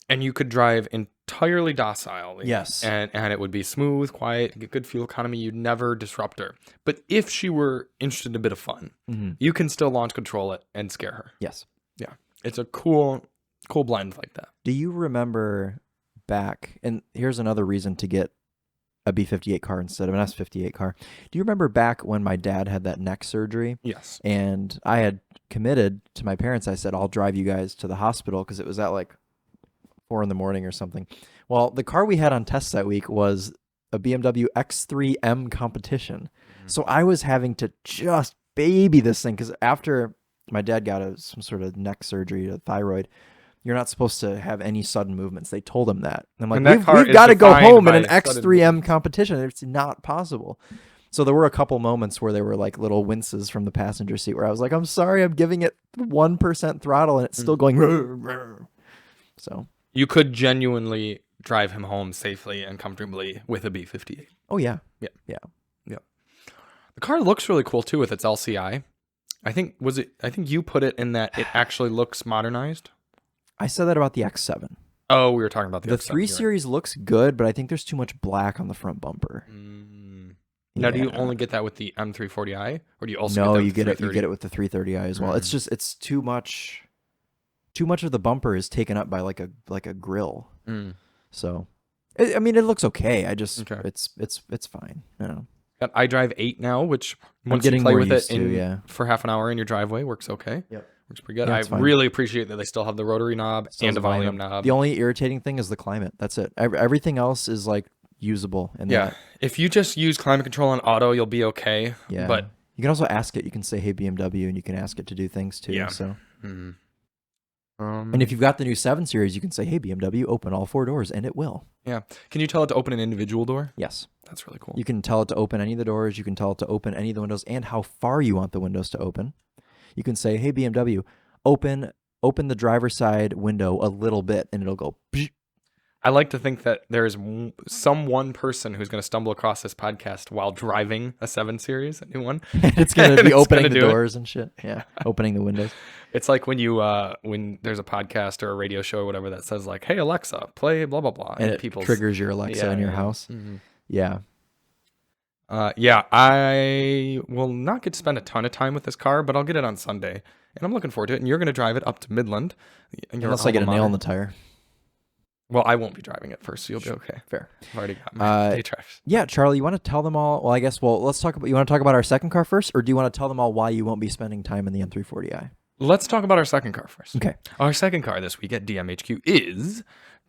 and you could drive entirely docilely. Yes. And it would be smooth, quiet, get good fuel economy. You'd never disrupt her. But if she were interested in a bit of fun, you can still launch control it and scare her. Yes. Yeah. It's a cool blend like that. Do you remember back, and here's another reason to get a B58 car instead of an S58 car. Do you remember back when my dad had that neck surgery? Yes. And I had committed to my parents. I said, I'll drive you guys to the hospital because it was at like 4 a.m. or something. Well, the car we had on test that week was a BMW X7 M competition. So I was having to just baby this thing because after my dad got some sort of neck surgery, a thyroid, you're not supposed to have any sudden movements. They told him that. And I'm like, we've got to go home in an X3M competition. It's not possible. So there were a couple moments where there were like little winces from the passenger seat where I was like, I'm sorry, I'm giving it 1% throttle and it's still going. So you could genuinely drive him home safely and comfortably with a B58. Oh, yeah. Yeah. Yeah. Yeah. The car looks really cool too with its LCI. I think you put it in that it actually looks modernized. I said that about the X7. Oh, we were talking about the X7. 3 Series looks good, but I think there's too much black on the front bumper. Now, do you only get that with the M340i, or do you also no? Get that with you get it with the 330i as well. It's too much. Too much of the bumper is taken up by like a grill. So, I mean, it looks okay. It's fine. You know. Got iDrive 8 now, which once you play with it for half an hour in your driveway, works okay. Yep. Works pretty good. I really appreciate that they still have the rotary knob and a volume knob. The only irritating thing is the climate. That's it. Everything else is like usable. If you just use climate control on auto, you'll be okay. Yeah. But you can also ask it. You can say, "Hey BMW," and you can ask it to do things too. Yeah. So. And if you've got the new 7 Series, you can say, "Hey BMW, open all 4 doors," and it will. Yeah. Can you tell it to open an individual door? Yes. That's really cool. You can tell it to open any of the doors. You can tell it to open any of the windows and how far you want the windows to open. You can say, "Hey BMW, open the driver's side window a little bit," and it'll go. Psh. I like to think that there is some one person who's going to stumble across this podcast while driving a 7 Series, a new one. It's going to be opening the doors and shit. Yeah, opening the windows. It's like when you when there's a podcast or a radio show or whatever that says like, "Hey Alexa, play blah blah blah," and it triggers your Alexa in your house. Yeah. I will not get to spend a ton of time with this car, but I'll get it on Sunday, and I'm looking forward to it. And you're going to drive it up to Midland, unless I get a nail in the tire. Well, I won't be driving it first, so you'll be okay. Fair. I've already got my day drives. Yeah, Charlie, you want to tell them all? Well, I guess. Well, let's talk about. You want to talk about our second car first, or do you want to tell them all why you won't be spending time in the M340i? Let's talk about our second car first. Okay. Our second car this week at DMHQ is,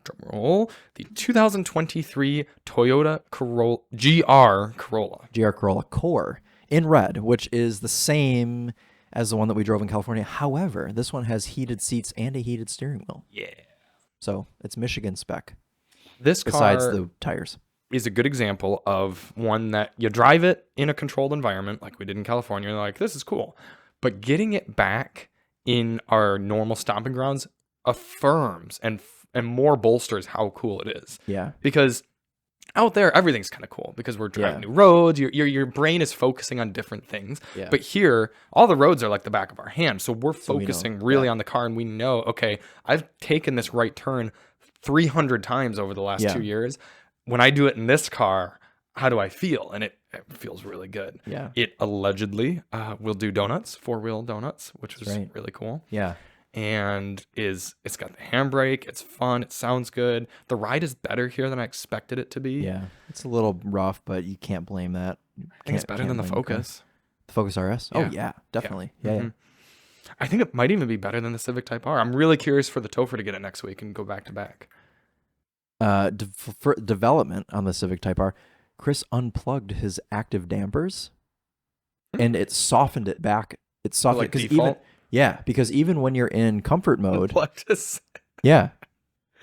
drumroll, the 2023 Toyota GR Corolla Core in red, which is the same as the one that we drove in California. However, this one has heated seats and a heated steering wheel. Yeah. So it's Michigan spec. This car, besides the tires, is a good example of one that you drive it in a controlled environment like we did in California. You're like, this is cool. But getting it back in our normal stomping grounds affirms and more bolsters how cool it is. Yeah. Because out there, everything's kind of cool because we're driving new roads. Your brain is focusing on different things. Yeah. But here, all the roads are like the back of our hand. So we're focusing really on the car, and we know, okay, I've taken this right turn 300 times over the last 2 years. When I do it in this car, how do I feel? And it feels really good. Yeah. It allegedly will do donuts, 4-wheel donuts, which is really cool. Yeah. And it's got the handbrake. It's fun. It sounds good. The ride is better here than I expected it to be. Yeah. It's a little rough, but you can't blame that. I think it's better than the Focus. The Focus RS? Yeah. Oh, yeah. Definitely. Yeah. I think it might even be better than the Civic Type R. I'm really curious for the Topher to get it next week and go back to back. For development on the Civic Type R, Chris unplugged his active dampers and it softened it back. It softened because even when you're in comfort mode,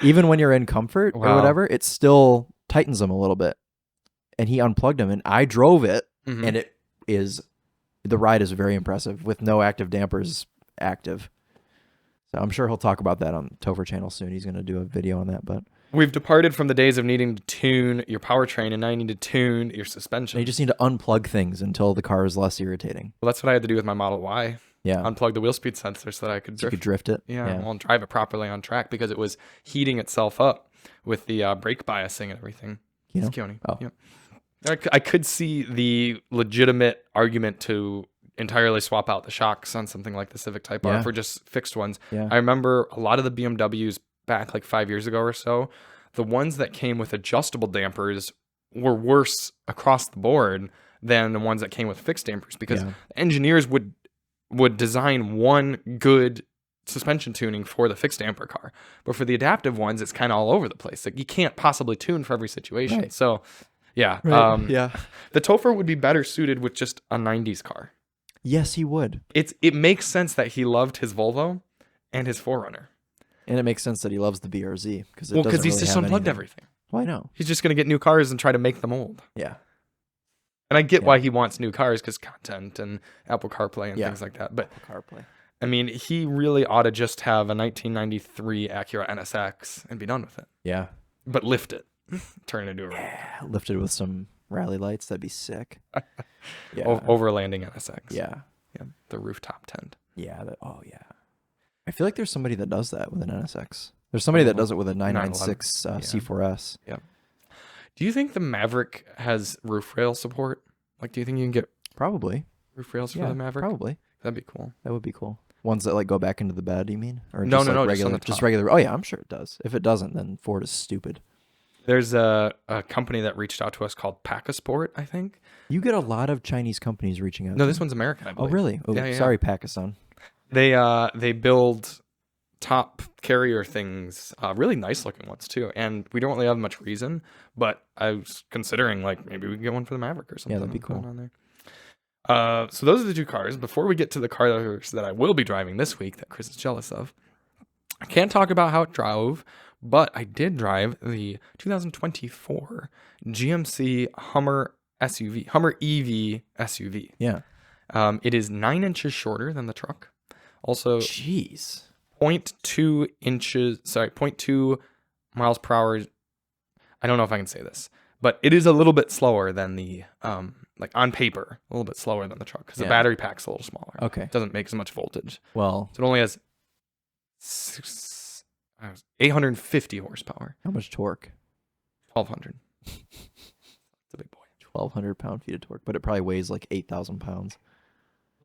even when you're in comfort or whatever, it still tightens them a little bit. And he unplugged them, and I drove it, and the ride is very impressive with no active dampers active. So I'm sure he'll talk about that on Topher channel soon. He's going to do a video on that, but. We've departed from the days of needing to tune your powertrain, and now you need to tune your suspension. And you just need to unplug things until the car is less irritating. Well, that's what I had to do with my Model Y. Yeah. Unplug the wheel speed sensor so that I could drift. So you could drift it. Yeah. Well, and drive it properly on track because it was heating itself up with the brake biasing and everything. You know? Keone. Oh. Yeah. I could see the legitimate argument to entirely swap out the shocks on something like the Civic Type R for just fixed ones. Yeah. I remember a lot of the BMWs back like 5 years ago or so, the ones that came with adjustable dampers were worse across the board than the ones that came with fixed dampers, because engineers would design one good suspension tuning for the fixed damper car, but for the adaptive ones, it's kind of all over the place. Like, you can't possibly tune for every situation. Right. So, yeah, the Topher would be better suited with just a '90s car. Yes, he would. It makes sense that he loved his Volvo and his 4Runner, and it makes sense that he loves the BRZ because he's just unplugged everything. Why no? He's just gonna get new cars and try to make them old. Yeah. And I get why he wants new cars, because content and Apple CarPlay and things like that. But CarPlay. I mean, he really ought to just have a 1993 Acura NSX and be done with it. Yeah. But lift it, turn it into a lift it with some rally lights. That'd be sick. Overlanding NSX. Yeah. Yeah. The rooftop tent. Yeah. I feel like there's somebody that does that with an NSX. There's somebody that does it with a 996 C4S. Yeah. Do you think the Maverick has roof rail support? Like, do you think you can get probably roof rails for the Maverick? Probably. That'd be cool. That would be cool. Ones that like go back into the bed, you mean? Or no, regular, just regular. Oh yeah, I'm sure it does. If it doesn't, then Ford is stupid. There's a company that reached out to us called Pakasport, I think. You get a lot of Chinese companies reaching out. No, this one's American, I believe. Oh really? Oh, yeah. Sorry, Pakistan. They build top carrier things, really nice looking ones too, and we don't really have much reason, but I was considering like maybe we can get one for the Maverick or something. Yeah, that'd be cool. On there. So those are the two cars. Before we get to the cars that I will be driving this week that Chris is jealous of, I can't talk about how it drove, but I did drive the 2024 GMC Hummer SUV, Hummer EV SUV. Yeah. It is 9 inches shorter than the truck. Also, jeez. 0.2 miles per hour. I don't know if I can say this, but it is a little bit slower than the, like on paper, a little bit slower than the truck, because the battery pack's a little smaller. Okay. It doesn't make as much voltage. Well, so it only has 850 horsepower. How much torque? 1,200. It's a big boy. 1,200 pound-feet of torque, but it probably weighs like 8,000 pounds.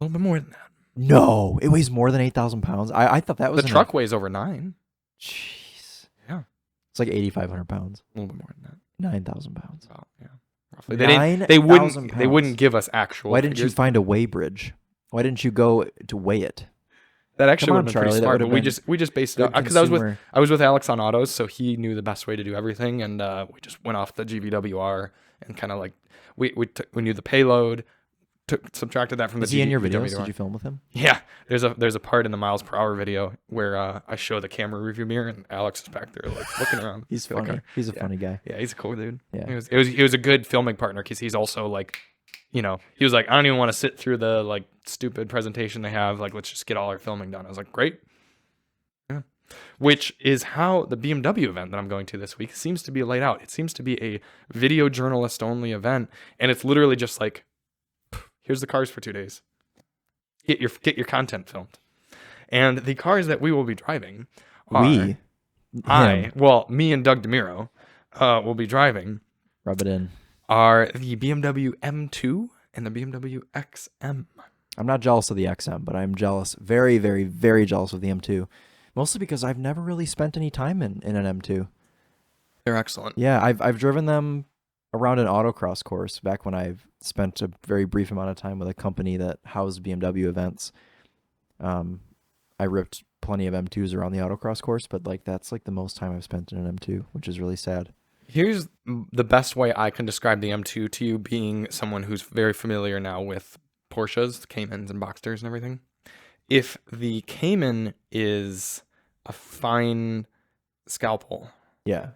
A little bit more than that. No, it weighs more than 8,000 pounds. I thought that was the truck weighs over 9. Jeez. Yeah. It's like 8,500 pounds. A little bit more than that. 9,000 pounds. Oh, yeah. Roughly. They wouldn't give us actual. Why didn't you find a weighbridge? Why didn't you go to weigh it? That actually would have been pretty smart, but we just based it out because I was with Alex on autos, so he knew the best way to do everything, and we just went off the GVWR and kind of like we knew the payload. Subtracted that from the. Is he in your videos? Did you film with him? Yeah, there's a part in the miles per hour video where I show the camera review mirror and Alex is back there like looking around. He's funny. He's a funny guy. Yeah, he's a cool dude. Yeah, he was a good filming partner because he's also like, he was like, I don't even want to sit through the like stupid presentation they have. Like, let's just get all our filming done. I was like, great. Yeah, which is how the BMW event that I'm going to this week seems to be laid out. It seems to be a video journalist only event, and it's literally just like, here's the cars for 2 days. Get your content filmed. And the cars that we will be driving are... me and Doug DeMiro will be driving... Rub it in. ...are the BMW M2 and the BMW XM. I'm not jealous of the XM, but I'm jealous, very, very, very jealous of the M2. Mostly because I've never really spent any time in an M2. They're excellent. Yeah, I've driven them around an autocross course back when I've spent a very brief amount of time with a company that housed BMW events. I ripped plenty of M2s around the autocross course, but like that's like the most time I've spent in an M2, which is really sad. Here's the best way I can describe the M2 to you, being someone who's very familiar now with Porsches, the Caymans and Boxsters and everything. If the Cayman is a fine scalpel, yeah,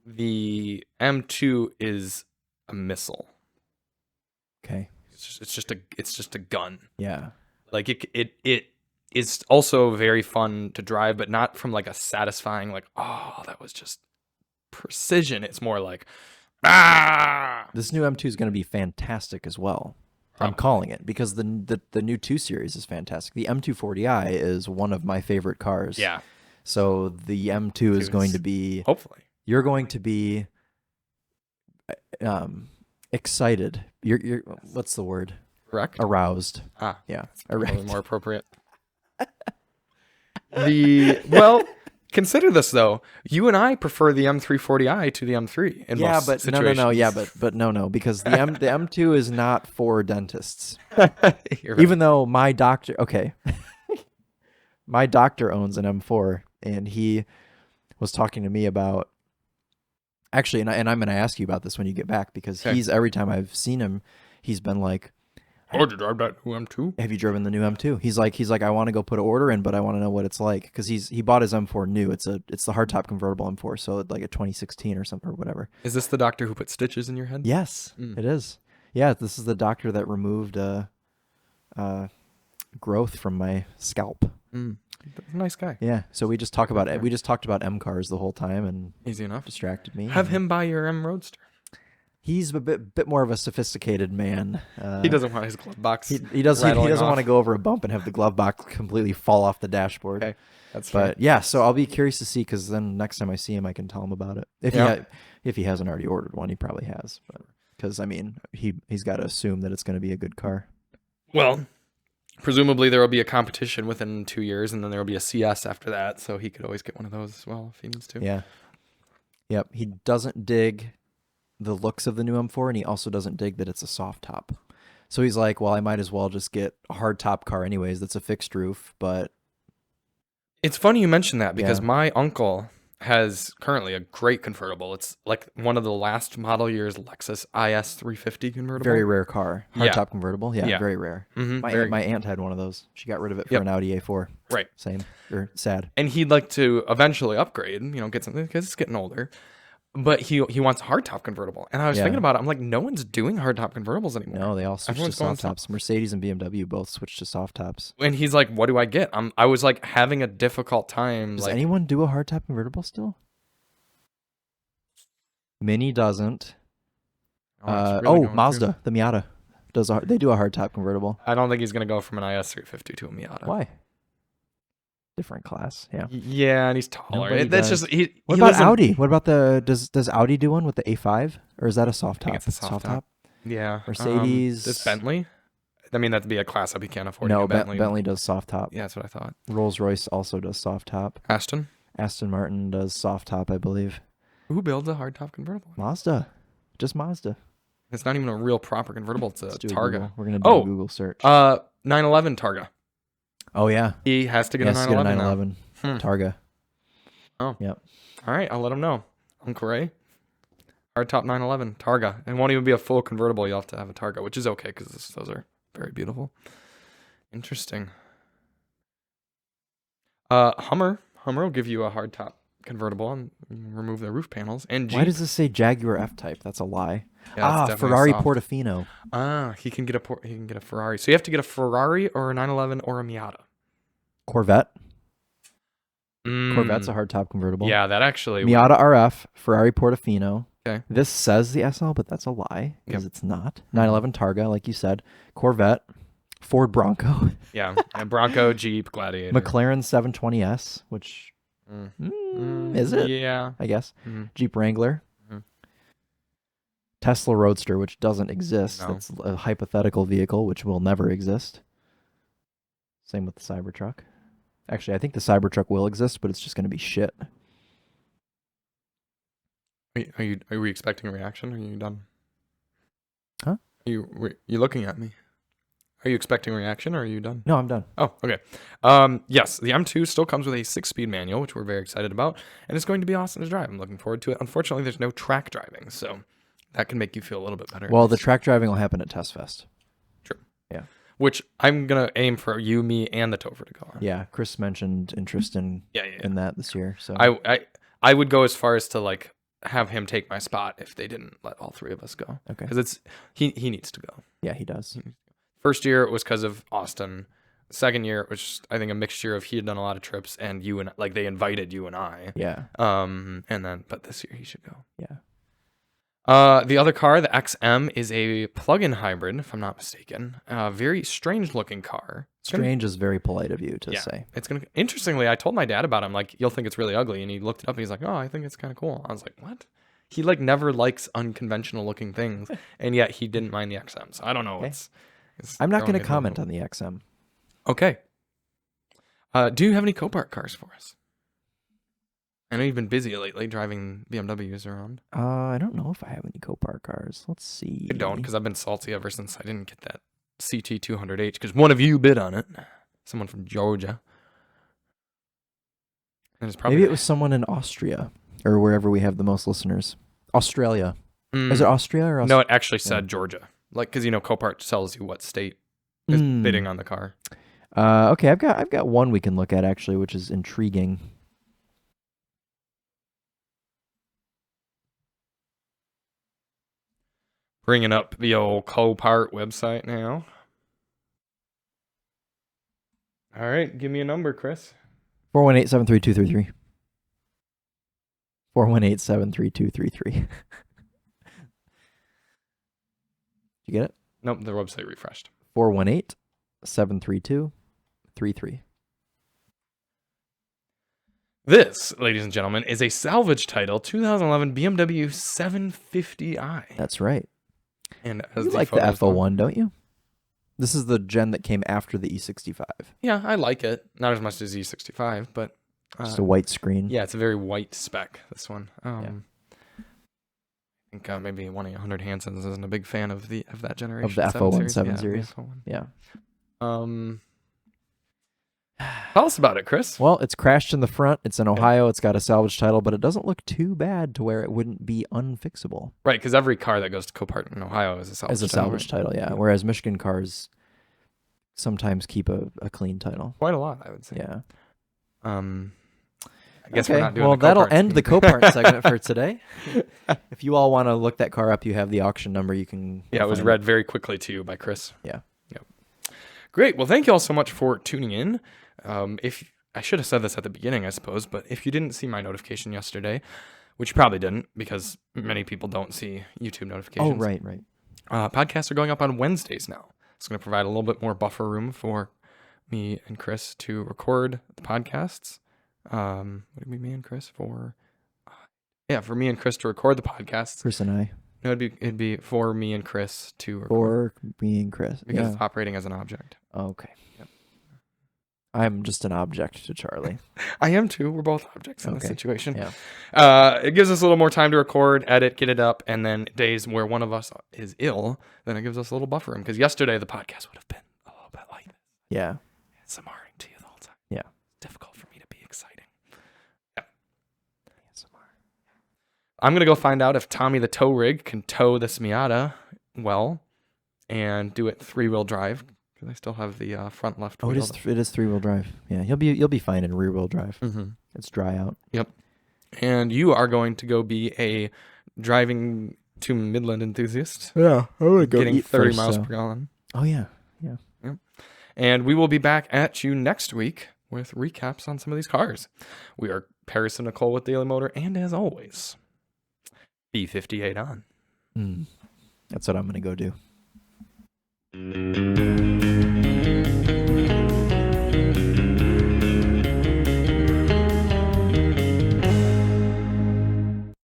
the M2 is a missile. Okay. It's just a gun. Yeah. Like it is also very fun to drive, but not from like a satisfying like, oh, that was just precision. It's more like, ah. This new M2 is going to be fantastic as well. I'm calling it because the new 2 Series is fantastic. The M340i is one of my favorite cars. Yeah. So the M2 is going to be, hopefully, you're going to be excited. You're what's the word? Correct. Aroused. Ah, yeah. Probably more appropriate. Consider this though. You and I prefer the M340i to the M3 in Yeah, most but situations. no. Yeah, but no, because the M2 is not for dentists. You're right. Even though my doctor, okay, my doctor owns an M4, and he was talking to me about actually, and I'm going to ask you about this when you get back, because he's every time I've seen him, he's been like, "Oh, did you drive that new M2? Have you driven the new M2?" He's like, I want to go put an order in, but I want to know what it's like, because he bought his M4 new. It's the hardtop convertible M4, so like a 2016 or something or whatever. Is this the doctor who put stitches in your head? Yes, it is. Yeah, this is the doctor that removed growth from my scalp. Nice guy. Yeah, so we just talked about M cars the whole time, and easy enough. Distracted me. Have him buy your M Roadster. He's a bit more of a sophisticated man. He doesn't want his glove box. He doesn't want to go over a bump and have the glove box completely fall off the dashboard. Okay, that's fair. But yeah, so I'll be curious to see, because then next time I see him, I can tell him about it. If he hasn't already ordered one, he probably has. Because I mean, he's got to assume that it's going to be a good car. Well, presumably there will be a competition within 2 years, and then there will be a CS after that. So he could always get one of those as well if he needs to. Yeah. Yep. He doesn't dig the looks of the new M4, and he also doesn't dig that it's a soft top. So he's like, well, I might as well just get a hard top car anyways that's a fixed roof. But it's funny you mention that, because my uncle has currently a great convertible. It's like one of the last model year's Lexus IS 350 convertible. Very rare car. Hard top convertible. Yeah, very rare. Mm-hmm, my aunt had one of those. She got rid of it for an Audi A4. Right. Same. Or sad. And he'd like to eventually upgrade, get something, because it's getting older. But he wants a hardtop convertible. And I was thinking about it. I'm like, no one's doing hardtop convertibles anymore. No, they all switched to soft tops. Mercedes and BMW both switched to soft tops. And he's like, what do I get? I was like having a difficult time. Does anyone do a hardtop convertible still? Mini doesn't. Mazda, the Miata does. They do a hardtop convertible. I don't think he's gonna go from an IS 350 to a Miata. Why? Different class. Yeah. Yeah, and he's taller. What about Audi? What about does Audi do one with the A5, or is that a soft top? I think it's a soft top. Yeah. Mercedes. Does Bentley? I mean, that'd be a class up. He can't afford. No, Bentley does soft top. Yeah, that's what I thought. Rolls-Royce also does soft top. Aston Martin does soft top, I believe. Who builds a hardtop convertible? Mazda. Just Mazda. It's not even a real proper convertible. It's a Targa. We're going to do a Google search. 911 Targa. Oh, yeah. He has to get a 911 Targa. Oh. Yep. All right. I'll let him know. Uncle Ray. Hardtop 911 Targa. It won't even be a full convertible. You'll have to have a Targa, which is okay, because those are very beautiful. Interesting. Hummer will give you a hardtop convertible and remove the roof panels. And Jeep. Why does this say Jaguar F-Type? That's a lie. Yeah, Ferrari Portofino. He can get a Ferrari. So you have to get a Ferrari or a 911 or a Miata. Corvette. Corvette's a hardtop convertible. Yeah, that actually. Miata RF, Ferrari Portofino. Okay. This says the SL, but that's a lie, because it's not. 911 Targa, like you said. Corvette. Ford Bronco. Yeah, and Bronco, Jeep, Gladiator. McLaren 720S, which is it? Yeah, I guess. Jeep Wrangler. Tesla Roadster, which doesn't exist. No. That's a hypothetical vehicle, which will never exist. Same with the Cybertruck. Actually, I think the Cybertruck will exist, but it's just going to be shit. Are we expecting a reaction? Or are you done? Huh? Are you looking at me? Are you expecting a reaction, or are you done? No, I'm done. Oh, okay. Yes, the M2 still comes with a 6-speed manual, which we're very excited about, and it's going to be awesome to drive. I'm looking forward to it. Unfortunately, there's no track driving, so that can make you feel a little bit better. Well, the track driving will happen at Test Fest. True. Yeah. Which I'm going to aim for you, me, and the Topher to go on. Yeah, Chris mentioned interest in that this year. So I would go as far as to like have him take my spot if they didn't let all three of us go. Okay. Because he needs to go. Yeah, he does. First year it was because of Austin. Second year it was just, I think, a mixture of he had done a lot of trips and you and like they invited you and I. Yeah. But this year he should go. Yeah. The other car, the XM, is a plug-in hybrid, if I'm not mistaken. Very strange looking car. Strange is very polite of you to say. Interestingly, I told my dad about it. I'm like, you'll think it's really ugly, and he looked it up and he's like, oh, I think it's kind of cool. I was like, what? He like never likes unconventional looking things, and yet he didn't mind the XM. So I don't know. I'm not going to comment on the XM. Okay. Do you have any CoPart cars for us? I know you've been busy lately driving BMWs around. I don't know if I have any CoPart cars. Let's see. I don't, because I've been salty ever since I didn't get that CT200H, because one of you bid on it. Someone from Georgia. And it's probably Maybe it was someone in Austria or wherever we have the most listeners. Australia. Is it Austria or No, it actually said Georgia. Like, because CoPart tells you what state is bidding on the car. Okay, I've got one we can look at actually, which is intriguing. Bringing up the old CoPart website now. All right, give me a number, Chris. 418-732-33. 418-732-33. You get it? Nope, the website refreshed. 418-732-33. This, ladies and gentlemen, is a salvage title 2011 BMW 750i. That's right. And as you like the F01, don't you? This is the gen that came after the E65. Yeah, I like it. Not as much as E65, but just a white screen. Yeah, it's a very white spec, this one. I think maybe 1-800 Hansons isn't a big fan of that generation. Of the F01 7 series. Yeah. Tell us about it, Chris. Well, it's crashed in the front. It's in Ohio. It's got a salvage title, but it doesn't look too bad to where it wouldn't be unfixable. Right, because every car that goes to CoPart in Ohio is a salvage title, yeah. Whereas Michigan cars sometimes keep a clean title. Quite a lot, I would say. Yeah. I guess we're not doing well, the that'll CoPart end the CoPart segment for today. If you all want to look that car up, you have the auction number. You can. Yeah, it was read very quickly to you by Chris. Yeah. Yep. Great. Well, thank you all so much for tuning in. If I should have said this at the beginning, I suppose, but if you didn't see my notification yesterday, which you probably didn't because many people don't see YouTube notifications. Oh, right. Podcasts are going up on Wednesdays now. It's going to provide a little bit more buffer room for me and Chris to record the podcasts. What do you mean, me and Chris? For me and Chris to record the podcasts. Chris and I. No, it'd be for me and Chris to record. For me and Chris. Because it's operating as an object. Okay. Yep. I'm just an object to Charlie. I am too. We're both objects in this situation. Yeah. It gives us a little more time to record, edit, get it up, and then days where one of us is ill, then it gives us a little buffer room. Because yesterday the podcast would have been a little bit like this. Yeah. ASMRing to you the whole time. Yeah. Difficult for me to be exciting. Yeah. I'm going to go find out if Tommy the tow rig can tow this Miata well and do it 3-wheel drive. Because I still have the front left wheel. It is 3-wheel drive. Yeah, you'll be fine in rear-wheel drive. Mm-hmm. It's dry out. Yep. And you are going to go be a driving to Midland enthusiast. Yeah, I would go getting 30 miles per gallon. Oh yeah. Yep. And we will be back at you next week with recaps on some of these cars. We are Paris and Nicole with Daily Motor, and as always, B58 on. That's what I'm gonna go do.